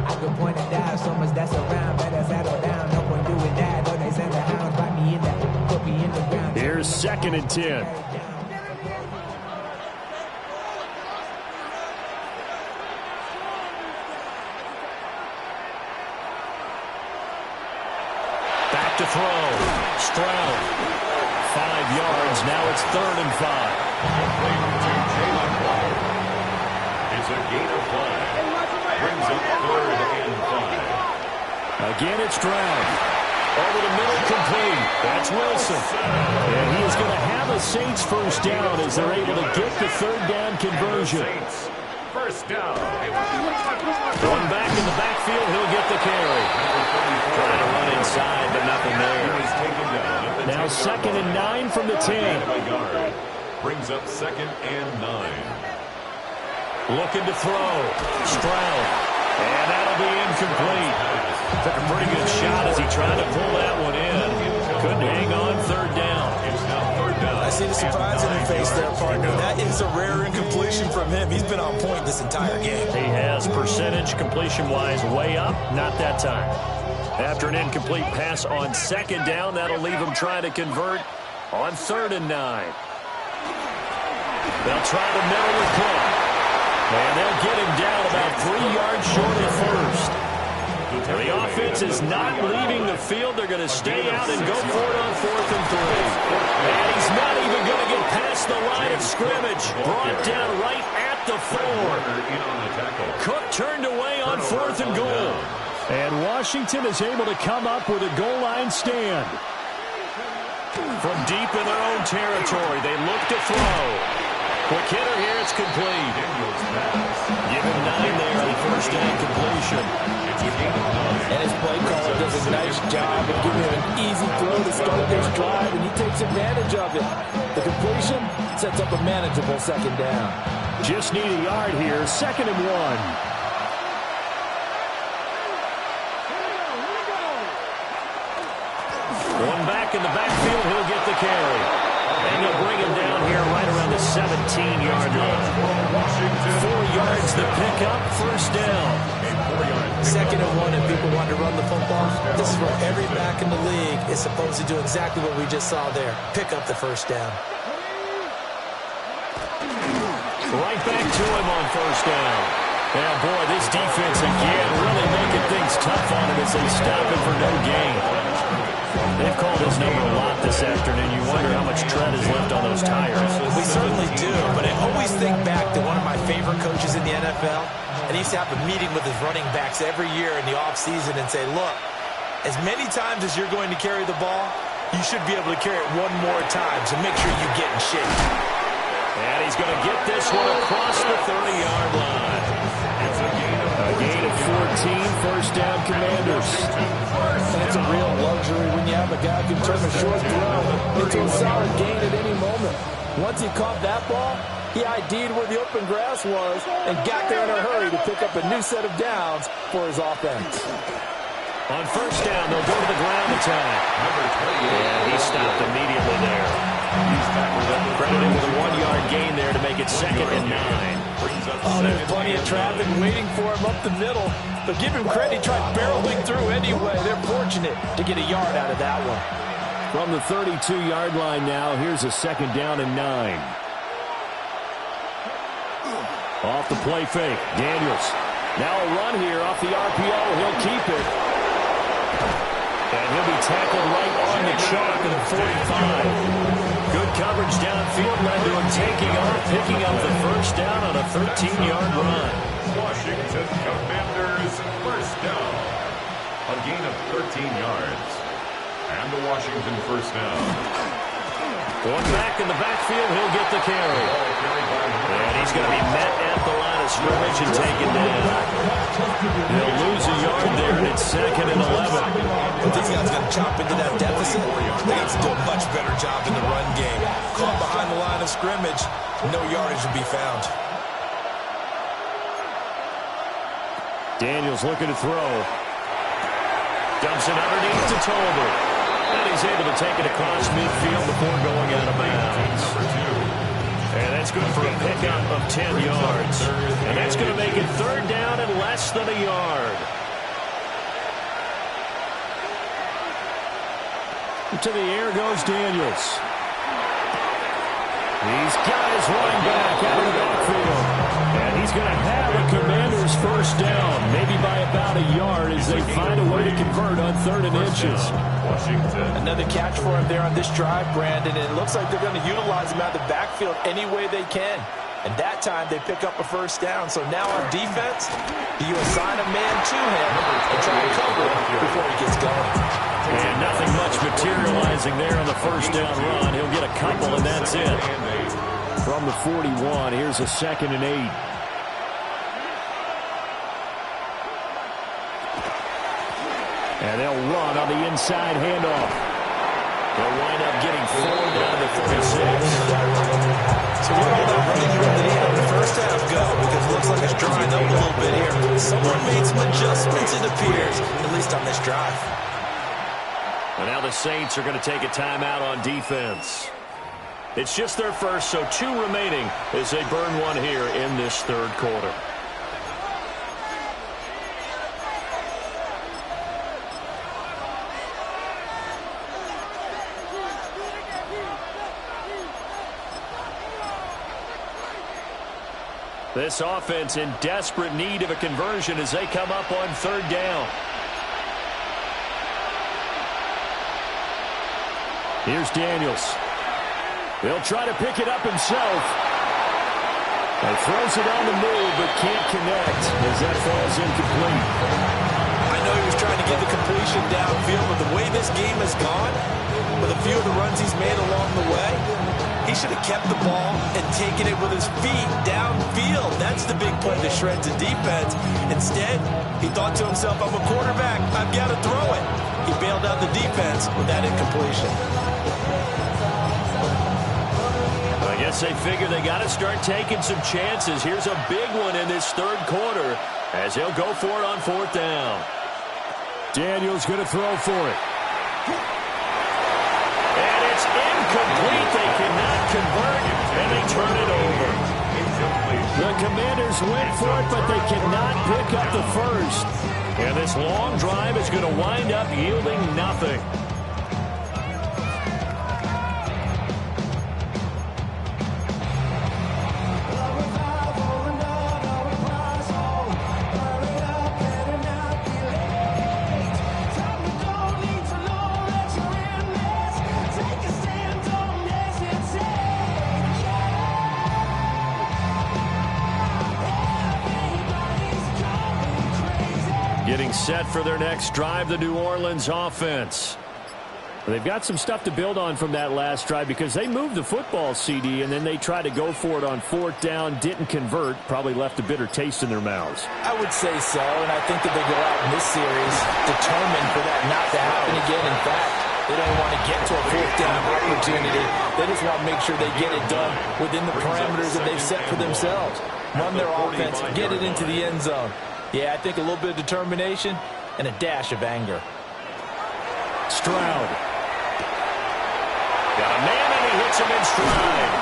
[SPEAKER 11] I could point it down, so much that's around. Better settle down, no point doing that. Though they send the hounds, bite me in that, put me in the ground.
[SPEAKER 6] Here's 2nd and 10. To throw. Stroud. 5 yards. Now it's 3rd and 5.
[SPEAKER 8] It's a gain of 5. Brings up 3rd and 5.
[SPEAKER 6] Again, it's Stroud. Over the middle, complete. That's Wilson. And he is going to have a Saints first down as they're able to get the third down conversion.
[SPEAKER 8] Saints first down.
[SPEAKER 6] One back in the backfield, he'll get the carry. Trying to run inside, but nothing there. Now 2nd and 9 from the 10.
[SPEAKER 8] Brings up 2nd and 9.
[SPEAKER 6] Looking to throw. Stroud. And that'll be incomplete. Took a pretty good shot as he tried to pull that one in. Couldn't hang on third down.
[SPEAKER 9] I see the surprise in your face there, partner. That is a rare incompletion from him. He's been on point this entire game.
[SPEAKER 6] He has percentage completion-wise way up. Not that time. After an incomplete pass on second down, that'll leave him trying to convert on 3rd and 9. They'll try the middle with Cook. And they'll get him down about 3 yards short of first. And the offense is not leaving the field. They're going to stay out and go for it on 4th and 3. And he's not even going to get past the line of scrimmage. Brought down right at the 4. Cook turned away on 4th and goal. And Washington is able to come up with a goal line stand. From deep in their own territory, they look to throw. Quick hitter here, it's complete. Give him 9 there on the first down completion.
[SPEAKER 7] And his play caller does a nice job of giving him an easy throw to start this drive, and he takes advantage of it. The completion sets up a manageable second down.
[SPEAKER 6] Just need a yard here, 2nd and 1. One back in the backfield, he'll get the carry. And they'll bring him down here right around the 17-yard line. 4 yards to pick up, first down.
[SPEAKER 9] 2nd and 1, and people want to run the football. This is where every back in the league is supposed to do exactly what we just saw there. Pick up the first down.
[SPEAKER 6] Right back to him on first down. Yeah, boy, this defense again really making things tough on him as they stop him for no gain. They've called his number a lot this afternoon. You wonder how much tread is left on those tires.
[SPEAKER 9] We certainly do, but I always think back to one of my favorite coaches in the NFL, and he used to have a meeting with his running backs every year in the offseason and say, look, as many times as you're going to carry the ball, you should be able to carry it one more time, so make sure you get in shape.
[SPEAKER 6] And he's going to get this one across the 30-yard line. A gain of 14, first down Commanders.
[SPEAKER 7] That's a real luxury when you have a guy who can turn a short throw into a solid gain at any moment. Once he caught that ball, he ID'd where the open grass was and got there in a hurry to pick up a new set of downs for his offense.
[SPEAKER 6] On first down, they'll go to the ground attack. And he stopped immediately there. Credited with a 1-yard gain there to make it 2nd and 9.
[SPEAKER 7] Oh, there's plenty of traffic waiting for him up the middle. But give him credit, he tried barreling through anyway. They're fortunate to get a yard out of that one.
[SPEAKER 6] From the 32-yard line now, here's a 2nd down and 9. Off the play fake, Daniels. Now a run here off the RPO. He'll keep it. And he'll be tackled right on the chalk at the 45. Good coverage downfield led to him taking off, picking up the first down on a 13-yard run.
[SPEAKER 8] Washington Commanders first down. A gain of 13 yards. And the Washington first down.
[SPEAKER 6] One back in the backfield, he'll get the carry. And he's going to be met at the line of scrimmage and taken down. They'll lose a yard there, and it's 2nd and 11.
[SPEAKER 9] But these guys got to chop into that deficit. They got to do a much better job in the run game. Caught behind the line of scrimmage, no yardage will be found.
[SPEAKER 6] Daniels looking to throw. Dumps it underneath to Tolbert. And he's able to take it across midfield before going out of bounds. And that's good for a pickup of 10 yards. And that's going to make it 3rd down and less than a yard. To the air goes Daniels. He's got his running back out of the backfield. And he's going to have a Commanders first down, maybe by about a yard as they find a way to convert on 3rd and inches.
[SPEAKER 7] Another catch for him there on this drive, Brandon. And it looks like they're going to utilize him out of the backfield any way they can. And that time they pick up a first down. So now on defense, you assign a man to him and try to cover him before he gets going.
[SPEAKER 6] And nothing much materializing there on the first down run. He'll get a couple, and that's it. From the 41, here's a 2nd and 8. And they'll run on the inside handoff. They'll wind up getting 4 down to 36.
[SPEAKER 9] So where all that running room that he had in the first half go? Because it looks like it's drying up a little bit here. Some Herbert made some adjustments, it appears, at least on this drive.
[SPEAKER 6] And now the Saints are going to take a timeout on defense. It's just their first, so 2 remaining as they burn one here in this third quarter. This offense in desperate need of a conversion as they come up on third down. Here's Daniels. He'll try to pick it up himself. He throws it on the move, but can't connect as that falls incomplete.
[SPEAKER 9] I know he was trying to get the completion downfield, but the way this game has gone, with a few of the runs he's made along the way, he should have kept the ball and taken it with his feet downfield. That's the big play that shreds the defense. Instead, he thought to himself, I'm a quarterback, I've got to throw it. He bailed out the defense with that incompletion.
[SPEAKER 6] I guess they figure they got to start taking some chances. Here's a big one in this third quarter as he'll go for it on fourth down. Daniels going to throw for it. And it's incomplete. They cannot convert, and they turn it over. The Commanders went for it, but they cannot pick up the first. And this long drive is going to wind up yielding nothing. Getting set for their next drive, the New Orleans offense. They've got some stuff to build on from that last drive because they moved the football, CD, and then they tried to go for it on fourth down, didn't convert, probably left a bitter taste in their mouths.
[SPEAKER 9] I would say so, and I think that they go out in this series determined for that not to happen again. In fact, they don't want to get to a fourth down opportunity. They just want to make sure they get it done within the parameters that they've set for themselves. Run their offense, get it into the end zone. Yeah, I think a little bit of determination and a dash of anger.
[SPEAKER 6] Stroud. Got a man, and he hits him in stride.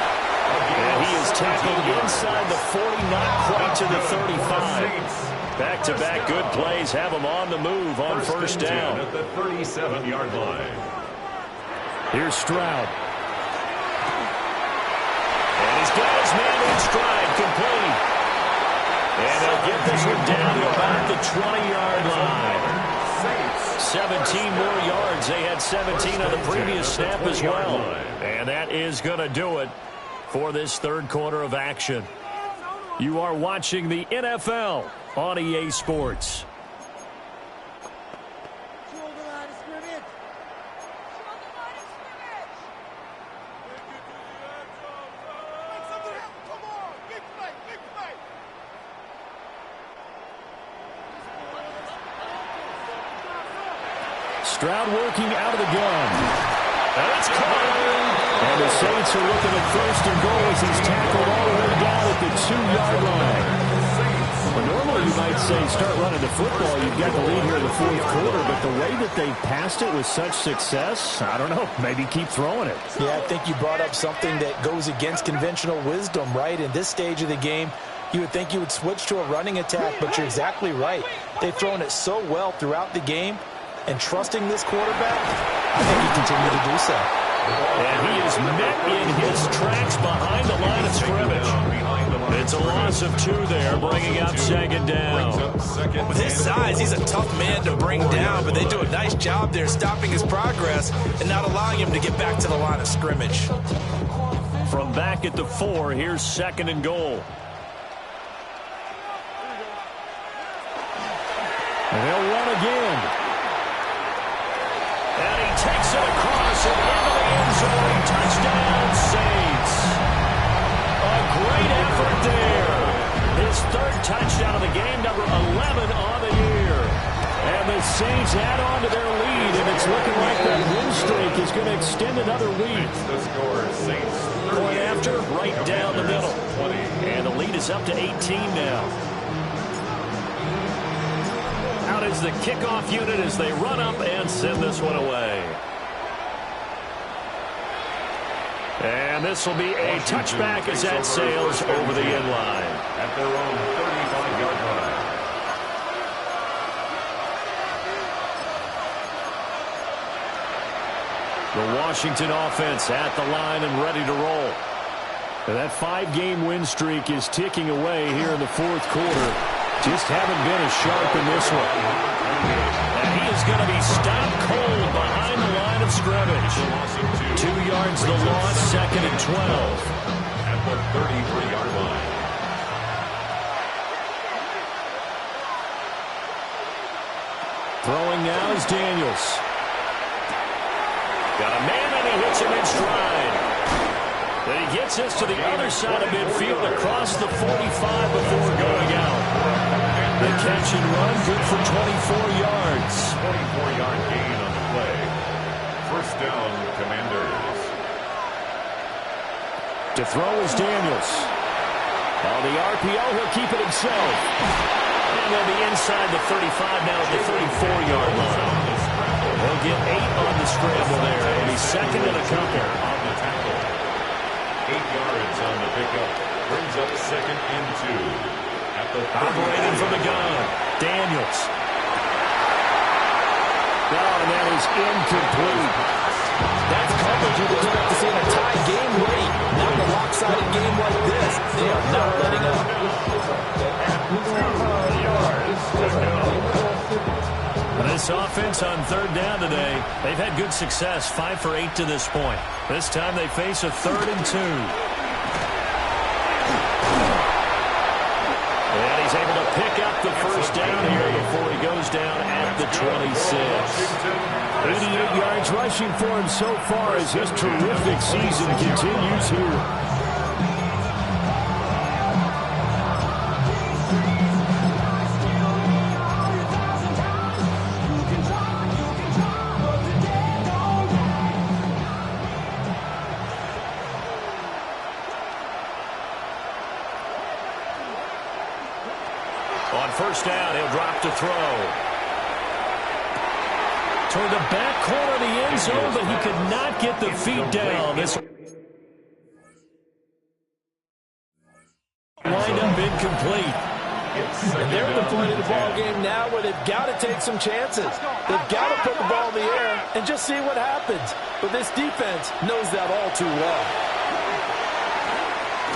[SPEAKER 6] And he is tackled inside the 40, not quite to the 35. Back-to-back good plays have him on the move on first down.
[SPEAKER 8] At the 37-yard line.
[SPEAKER 6] Here's Stroud. And he's got his man in stride, complete. And they'll get this one down to about the 20-yard line. 17 more yards. They had 17 on the previous snap as well. And that is going to do it for this third quarter of action. You are watching the NFL on EA Sports. Stroud working out of the gun. That's caught. And the Saints are looking at first and goal as he's tackled all the way down at the 2-yard line. Well, normally you might say start running the football. You've got the lead here in the fourth quarter, but the way that they passed it with such success, I don't know, maybe keep throwing it.
[SPEAKER 9] Yeah, I think you brought up something that goes against conventional wisdom, right? In this stage of the game, you would think you would switch to a running attack, but you're exactly right. They've thrown it so well throughout the game. And trusting this quarterback, I think he continued to do so.
[SPEAKER 6] And he is met in his tracks behind the line of scrimmage. It's a loss of 2 there, bringing up second down.
[SPEAKER 9] With his size, he's a tough man to bring down, but they do a nice job there stopping his progress and not allowing him to get back to the line of scrimmage.
[SPEAKER 6] From back at the 4, here's second and goal. And they'll run again. And he takes it across and into the end zone. Touchdown, Saints. A great effort there. His third touchdown of the game, number 11 on the year. And the Saints add on to their lead, and it's looking like that win streak is going to extend another week.
[SPEAKER 8] The score, Saints.
[SPEAKER 6] Point after, right down the middle. And the lead is up to 18 now. Out is the kickoff unit as they run up and send this one away. And this will be a touchback as that sails over the end line.
[SPEAKER 8] At their own 35-yard line.
[SPEAKER 6] The Washington offense at the line and ready to roll. And that 5-game win streak is ticking away here in the fourth quarter. Just haven't been as sharp in this one. And he is going to be stopped cold behind the line of scrimmage. 2 yards the loss, 2nd and 12.
[SPEAKER 8] At the 33-yard line.
[SPEAKER 6] Throwing now is Daniels. Got a man and he hits him in stride. Then he gets this to the other side of midfield across the 45 before going out. The catch and run good for 24 yards.
[SPEAKER 8] 24-yard gain on the play. First down, Commanders.
[SPEAKER 6] To throw is Daniels. On the RPO, he'll keep it himself. And they'll be inside the 35 now at the 34-yard line. They'll get 8 on the scramble there, and he's second and a couple.
[SPEAKER 8] On the tackle. 8 yards on the pickup. Brings up 2nd and 2. At the
[SPEAKER 6] operating from the gun, Daniels. Oh, and that is incomplete.
[SPEAKER 9] That's coverage you'd expect to see in a tie game late. Not in a lopsided game like this. They are not letting up.
[SPEAKER 8] 2 yards to go.
[SPEAKER 6] This offense on 3rd down today, they've had good success, 5 for 8 to this point. This time they face a 3rd and 2. And he's able to pick up the first down here before he goes down at the 26. 88 yards rushing for him so far as his terrific season continues here. On first down, he'll drop to throw. Toward the back corner of the end zone, but he could not get the feet down. This wind up incomplete.
[SPEAKER 9] And they're at the point of the ball game now where they've got to take some chances. They've got to put the ball in the air and just see what happens. But this defense knows that all too well.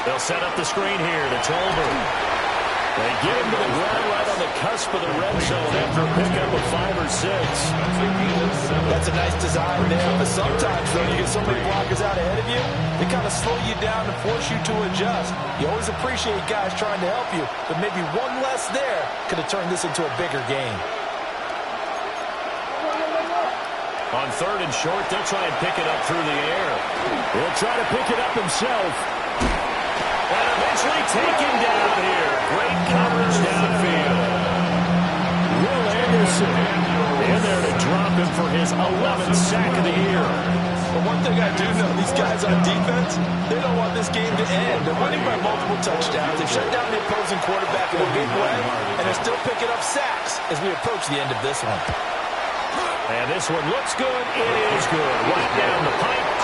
[SPEAKER 6] They'll set up the screen here to Tolbert. They get him to the ground right on the cusp of the red zone after a pickup of 5 or 6.
[SPEAKER 9] That's a nice design there, but sometimes, though, you get so many blockers out ahead of you, they kind of slow you down and force you to adjust. You always appreciate guys trying to help you, but maybe one less there could have turned this into a bigger game.
[SPEAKER 6] On 3rd and short, they'll try and pick it up through the air. He'll try to pick it up himself. And eventually taken down here. Great coverage downfield. Will Anderson in there to drop him for his 11th sack of the year.
[SPEAKER 9] But one thing I do know, these guys on defense, they don't want this game to end. They're winning by multiple touchdowns. They've shut down the opposing quarterback in a big way, and they're still picking up sacks as we approach the end of this one.
[SPEAKER 6] And this one looks good. It is good. Right down the pipe.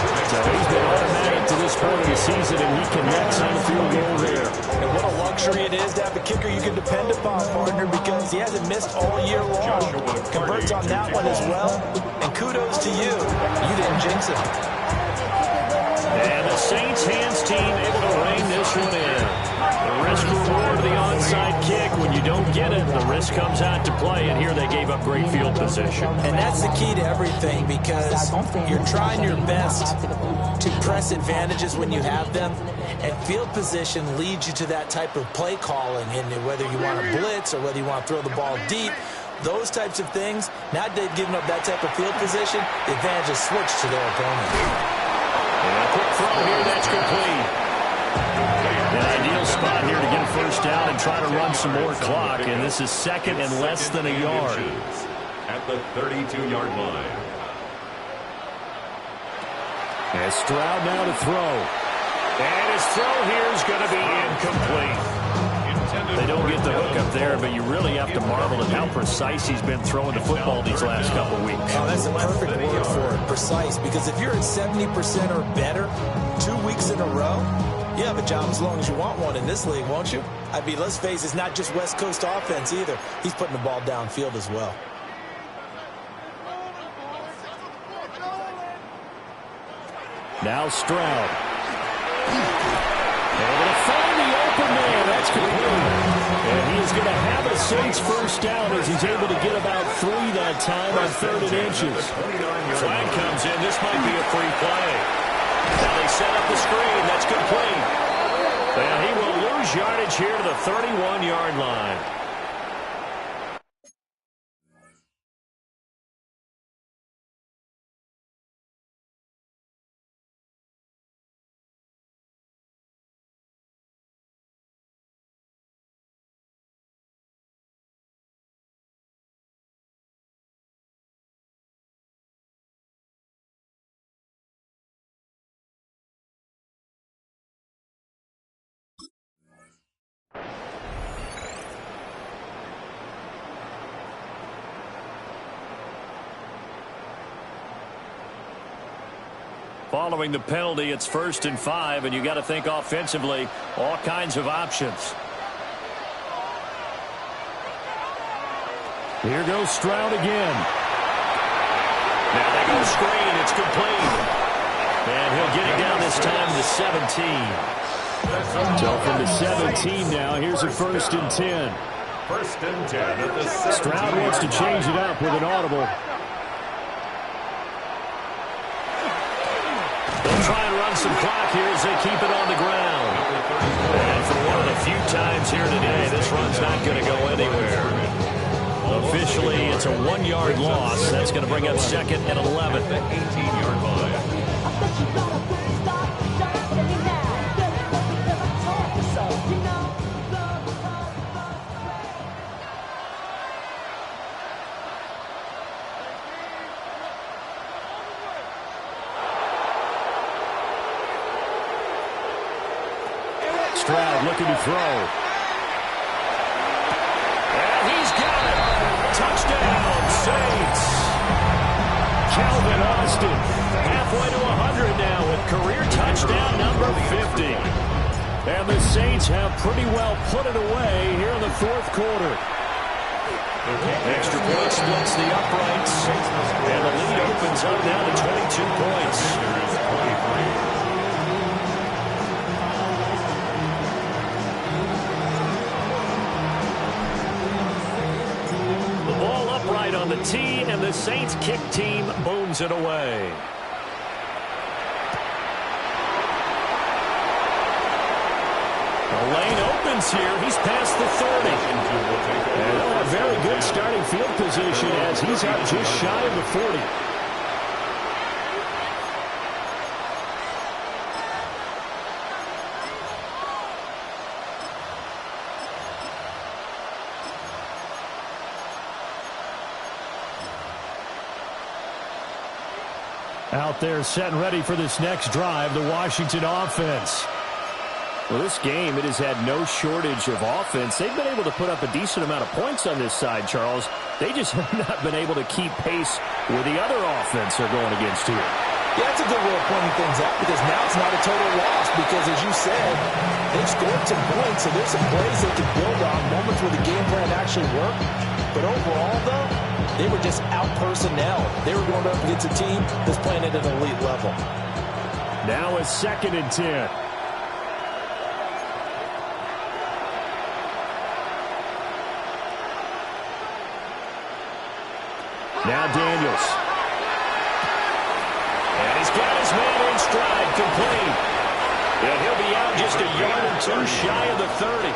[SPEAKER 6] So he's been automatic to this point of the season, and he connects on the field goal there.
[SPEAKER 9] And what a luxury it is to have a kicker you can depend upon, partner, because he hasn't missed all year long. Converts on that one as well, and kudos to you. You didn't jinx him.
[SPEAKER 6] And the Saints hands team able to rein this one in. The risk reward of the onside kick. When you don't get it, the risk comes out to play, and here they gave up great field position.
[SPEAKER 9] And that's the key to everything, because you're trying your best to press advantages when you have them, and field position leads you to that type of play calling, and whether you want to blitz or whether you want to throw the ball deep, those types of things. Now they've given up that type of field position, the advantage is switched to their opponent.
[SPEAKER 6] And a quick throw here, that's complete. An ideal spot here to get a first down and try to run some more clock, and this is 2nd and less than a yard.
[SPEAKER 8] At the 32-yard line.
[SPEAKER 6] And Stroud now to throw. And his throw here is going to be incomplete. They don't get the hookup there, but you really have to marvel at how precise he's been throwing the football these last couple weeks.
[SPEAKER 9] Oh, that's a perfect word for it, precise, because if you're at 70% or better 2 weeks in a row, you have a job as long as you want one in this league, won't you? I mean, let's face it, it's not just West Coast offense either. He's putting the ball downfield as well.
[SPEAKER 6] Now Stroud. Able to find the open man. That's complete. And he is going to have a Saints first down as he's able to get about 3 that time on 3rd and inches. Flag comes in. This might be a free play. Now they set up the screen. That's complete. And he will lose yardage here to the 31-yard line. Following the penalty, it's 1st and 5, and you got to think offensively, all kinds of options. Here goes Stroud again. Now they go screen. It's complete. And he'll get it down this time to 17. So from the 17 now, here's a 1st and 10.
[SPEAKER 8] 1st and 10 at the 17.
[SPEAKER 6] Stroud wants to change it up with an audible. They'll try and run some clock here as they keep it on the ground. And for one of the few times here today, this run's not going to go anywhere. Officially, it's a 1-yard loss. That's going to bring up 2nd and 11.
[SPEAKER 8] 18-yard line.
[SPEAKER 6] Stroud looking to throw. And he's got it. Touchdown, Saints. Calvin Austin halfway to 100 now with career touchdown number 50. And the Saints have pretty well put it away here in the 4th quarter. Extra point splits the uprights. And the lead opens up now to 22 points. On the tee, and the Saints kick team booms it away. The lane opens here. He's past the 30. And he'll have very good starting field position as he's up just shy of the 40. Out there set and ready for this next drive, the Washington offense. Well, this game, it has had no shortage of offense. They've been able to put up a decent amount of points on this side, Charles. They just have not been able to keep pace with the other offense they're going against here.
[SPEAKER 9] Yeah, that's a good way of pointing things out because now it's not a total loss because, as you said, they've scored some points, so there's some plays they can build on, moments where the game plan actually worked. But overall, though, they were just out-personnel. They were going up against a team that's playing at an elite level.
[SPEAKER 6] Now it's 2nd and 10. Now Daniels. And he's got his man in stride, complete. And he'll be out just a yard or 2 shy of the 30.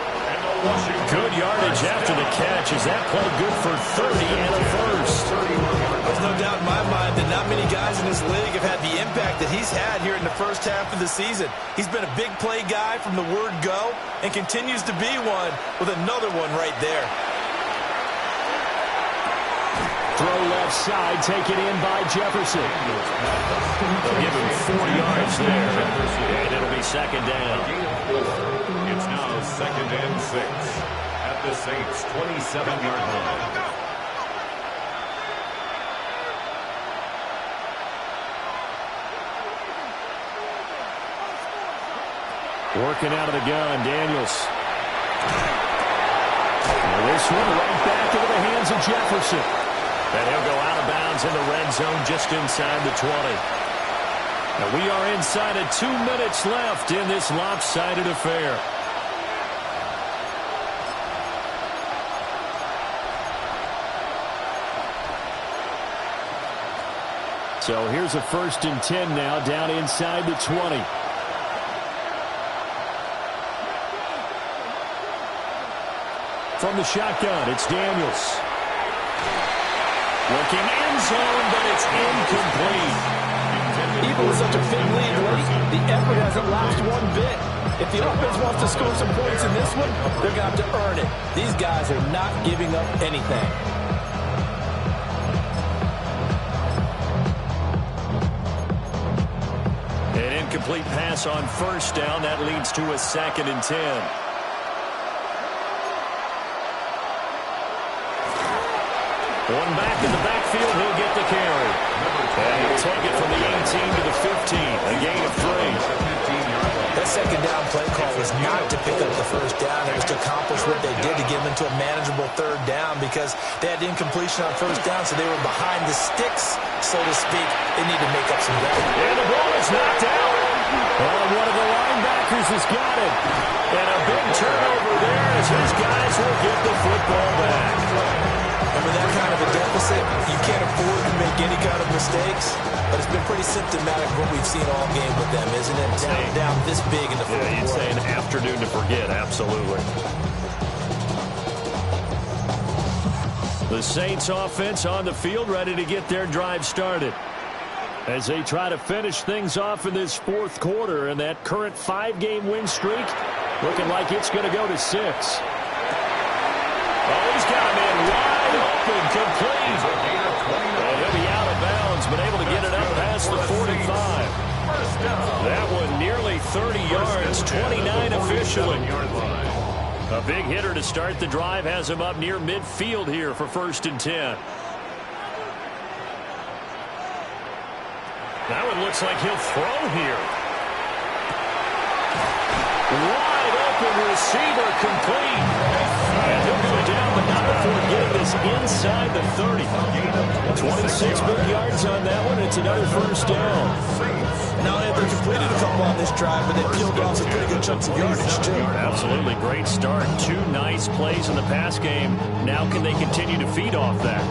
[SPEAKER 6] Good yardage after the catch. Is that play good for 30 and a first?
[SPEAKER 9] There's no doubt in my mind that not many guys in this league have had the impact that he's had here in the first half of the season. He's been a big play guy from the word go and continues to be one with another one right there.
[SPEAKER 6] Throw left side, taken in by Jefferson. They'll give him 4 yards there, and it'll be 2nd down.
[SPEAKER 8] It's now 2nd and 6 at the the Saints' 27-yard line.
[SPEAKER 6] Working out of the gun, Daniels. And this one right back into the hands of Jefferson. And he'll go out of bounds in the red zone just inside the 20. And we are inside of 2 minutes left in this lopsided affair. So here's a 1st and 10 now down inside the 20. From the shotgun, it's Daniels. Looking end zone, but it's incomplete.
[SPEAKER 7] Even with such a big lead late, the effort hasn't lapsed one bit. If the offense wants to score some points in this one, they're going to have to earn it. These guys are not giving up anything.
[SPEAKER 6] An incomplete pass on 1st down. That leads to a 2nd and 10. One back in the backfield, he'll get the carry. And he'll take it from the 18 to the 15, a gain of 3.
[SPEAKER 9] That 2nd down play call was not to pick up the 1st down. It was to accomplish what they did to get them into a manageable 3rd down because they had incompletion on 1st down, so they were behind the sticks, so to speak. They need to make up some ground.
[SPEAKER 6] And the ball is knocked out. Oh, one of the linebackers has got it. And a big turnover there as his guys will get the football back.
[SPEAKER 9] And with that kind of a deficit, you can't afford to make any kind of mistakes. But it's been pretty symptomatic of what we've seen all game with them, isn't it? Down this big in the fourth quarter.
[SPEAKER 6] Yeah, you'd say an afternoon to forget, absolutely. The Saints offense on the field ready to get their drive started as they try to finish things off in this 4th quarter, and that current 5-game win streak looking like it's going to go to 6. Oh, he's got him in wide open, complete. And he'll be out of bounds, but able to get it up past the 45. That one nearly 30 yards, 29 officially. A big hitter to start the drive has him up near midfield here for 1st and 10. That one looks like he'll throw here. Wide open receiver, complete. And he'll go down, but not before getting this inside the 30. 26 big yards on that one. It's another 1st down.
[SPEAKER 9] Now they've completed a couple on this drive, but they peeled off some pretty good chunks of yardage, too.
[SPEAKER 6] Absolutely. Great start. 2 nice plays in the pass game. Now can they continue to feed off that?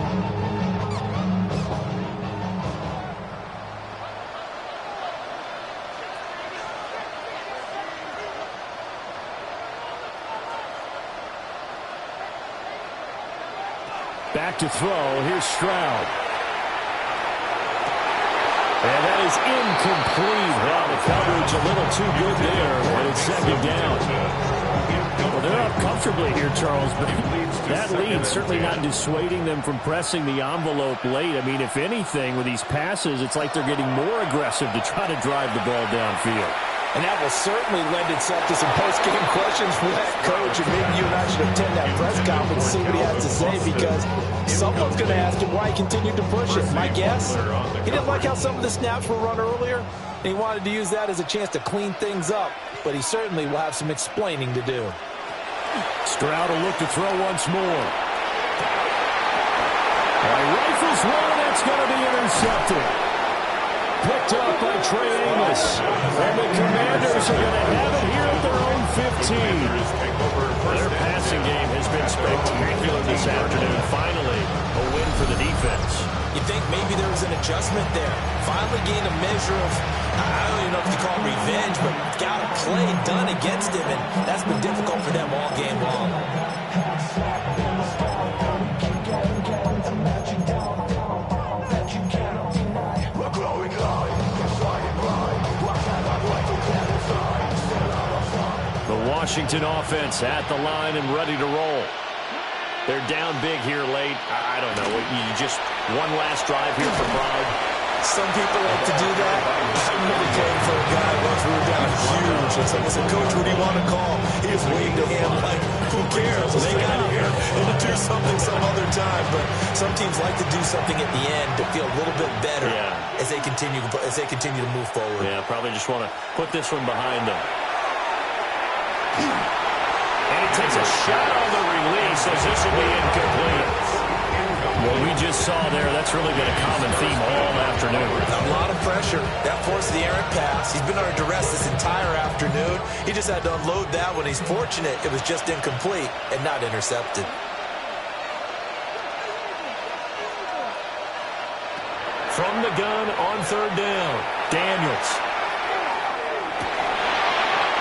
[SPEAKER 6] Back to throw. Here's Stroud. And that is incomplete. Well, the coverage a little too good there, and it's 2nd down. Well, they're up comfortably here, Charles, but that lead certainly not dissuading them from pressing the envelope late. I mean, if anything, with these passes, it's like they're getting more aggressive to try to drive the ball downfield.
[SPEAKER 9] And that will certainly lend itself to some post-game questions for that coach. And maybe you and I should attend that press conference and see what he has to say, because someone's going to ask him why he continued to push it. My guess, he didn't like how some of the snaps were run earlier, and he wanted to use that as a chance to clean things up. But he certainly will have some explaining to do.
[SPEAKER 6] Stroud will look to throw once more. Rifles one, that's going to be intercepted. Picked up by Trey Amos. And the Commanders are going to have it here at their own 15. Their passing game has been spectacular this afternoon. Finally, a win for the defense.
[SPEAKER 9] You think maybe there was an adjustment there. Finally gained a measure of, I don't even know if you call it revenge, but got a play done against him, and that's been difficult for them all game long.
[SPEAKER 6] The Washington offense at the line and ready to roll. They're down big here late. I don't know. You just one last drive here for Pride.
[SPEAKER 9] Some people like to do that. I'm really playing for a guy once we were down huge, and someone said, Coach, what do you want to call? He was waving to him like, who cares? Let's get out of here and do something some other time. But some teams like to do something at the end to feel a little bit better as they continue to move forward.
[SPEAKER 6] Yeah, probably just want to put this one behind them. And he takes a shot on the release as this will be incomplete. What we just saw there, that's really been a common theme all afternoon.
[SPEAKER 9] A lot of pressure. That forced the errant pass. He's been under duress this entire afternoon. He just had to unload that one. He's fortunate it was just incomplete and not intercepted.
[SPEAKER 6] From the gun on third down, Daniels.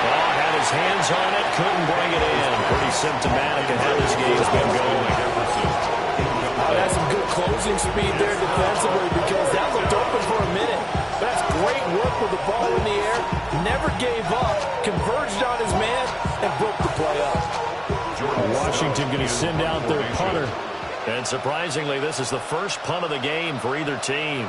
[SPEAKER 6] Oh, had his hands on it, couldn't bring it in. Pretty symptomatic of how this game's been going.
[SPEAKER 7] Oh, that's some good closing speed there defensively because that looked open for a minute. But that's great work with the ball in the air. Never gave up, converged on his man, and broke the play up.
[SPEAKER 6] Washington going to send out their punter. And surprisingly, this is the first punt of the game for either team.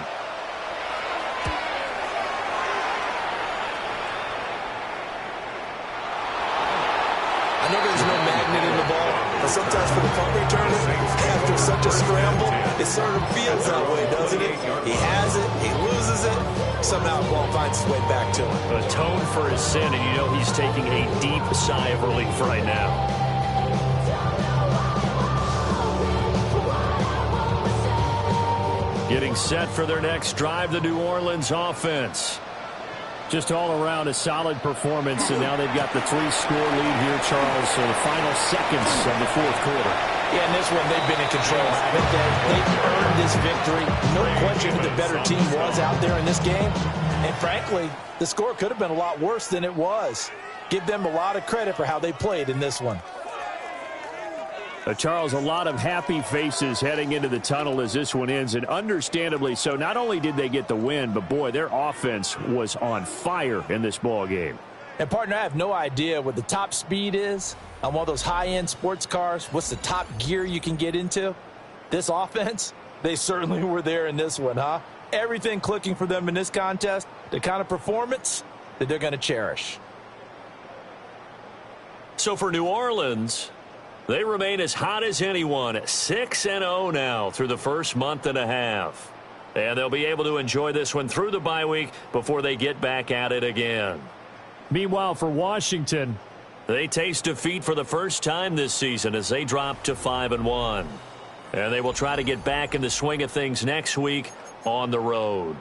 [SPEAKER 9] I know there's no magnet in the ball, but sometimes for the punt returner, after such a scramble, it sort of feels that way, doesn't it? He has it, he loses it, somehow the ball finds its way back to him.
[SPEAKER 6] Atone for his sin, and you know he's taking a deep sigh of relief right now. Getting set for their next drive, the New Orleans offense. Just all around a solid performance, and now they've got the 3-score lead here, Charles, for the final seconds of the fourth quarter.
[SPEAKER 7] Yeah, in this one, they've been in control. They've earned this victory. No question who the better team was out there in this game. And frankly, the score could have been a lot worse than it was. Give them a lot of credit for how they played in this one.
[SPEAKER 6] Charles, a lot of happy faces heading into the tunnel as this one ends, and understandably so. Not only did they get the win, but, boy, their offense was on fire in this ball game.
[SPEAKER 7] And, partner, I have no idea what the top speed is on one of those high-end sports cars. What's the top gear you can get into? This offense, they certainly were there in this one, huh? Everything clicking for them in this contest, the kind of performance that they're going to cherish.
[SPEAKER 6] So for New Orleans, they remain as hot as anyone, 6-0 now through the first month and a half. And they'll be able to enjoy this one through the bye week before they get back at it again. Meanwhile, for Washington, they taste defeat for the first time this season as they drop to 5-1. And they will try to get back in the swing of things next week on the road.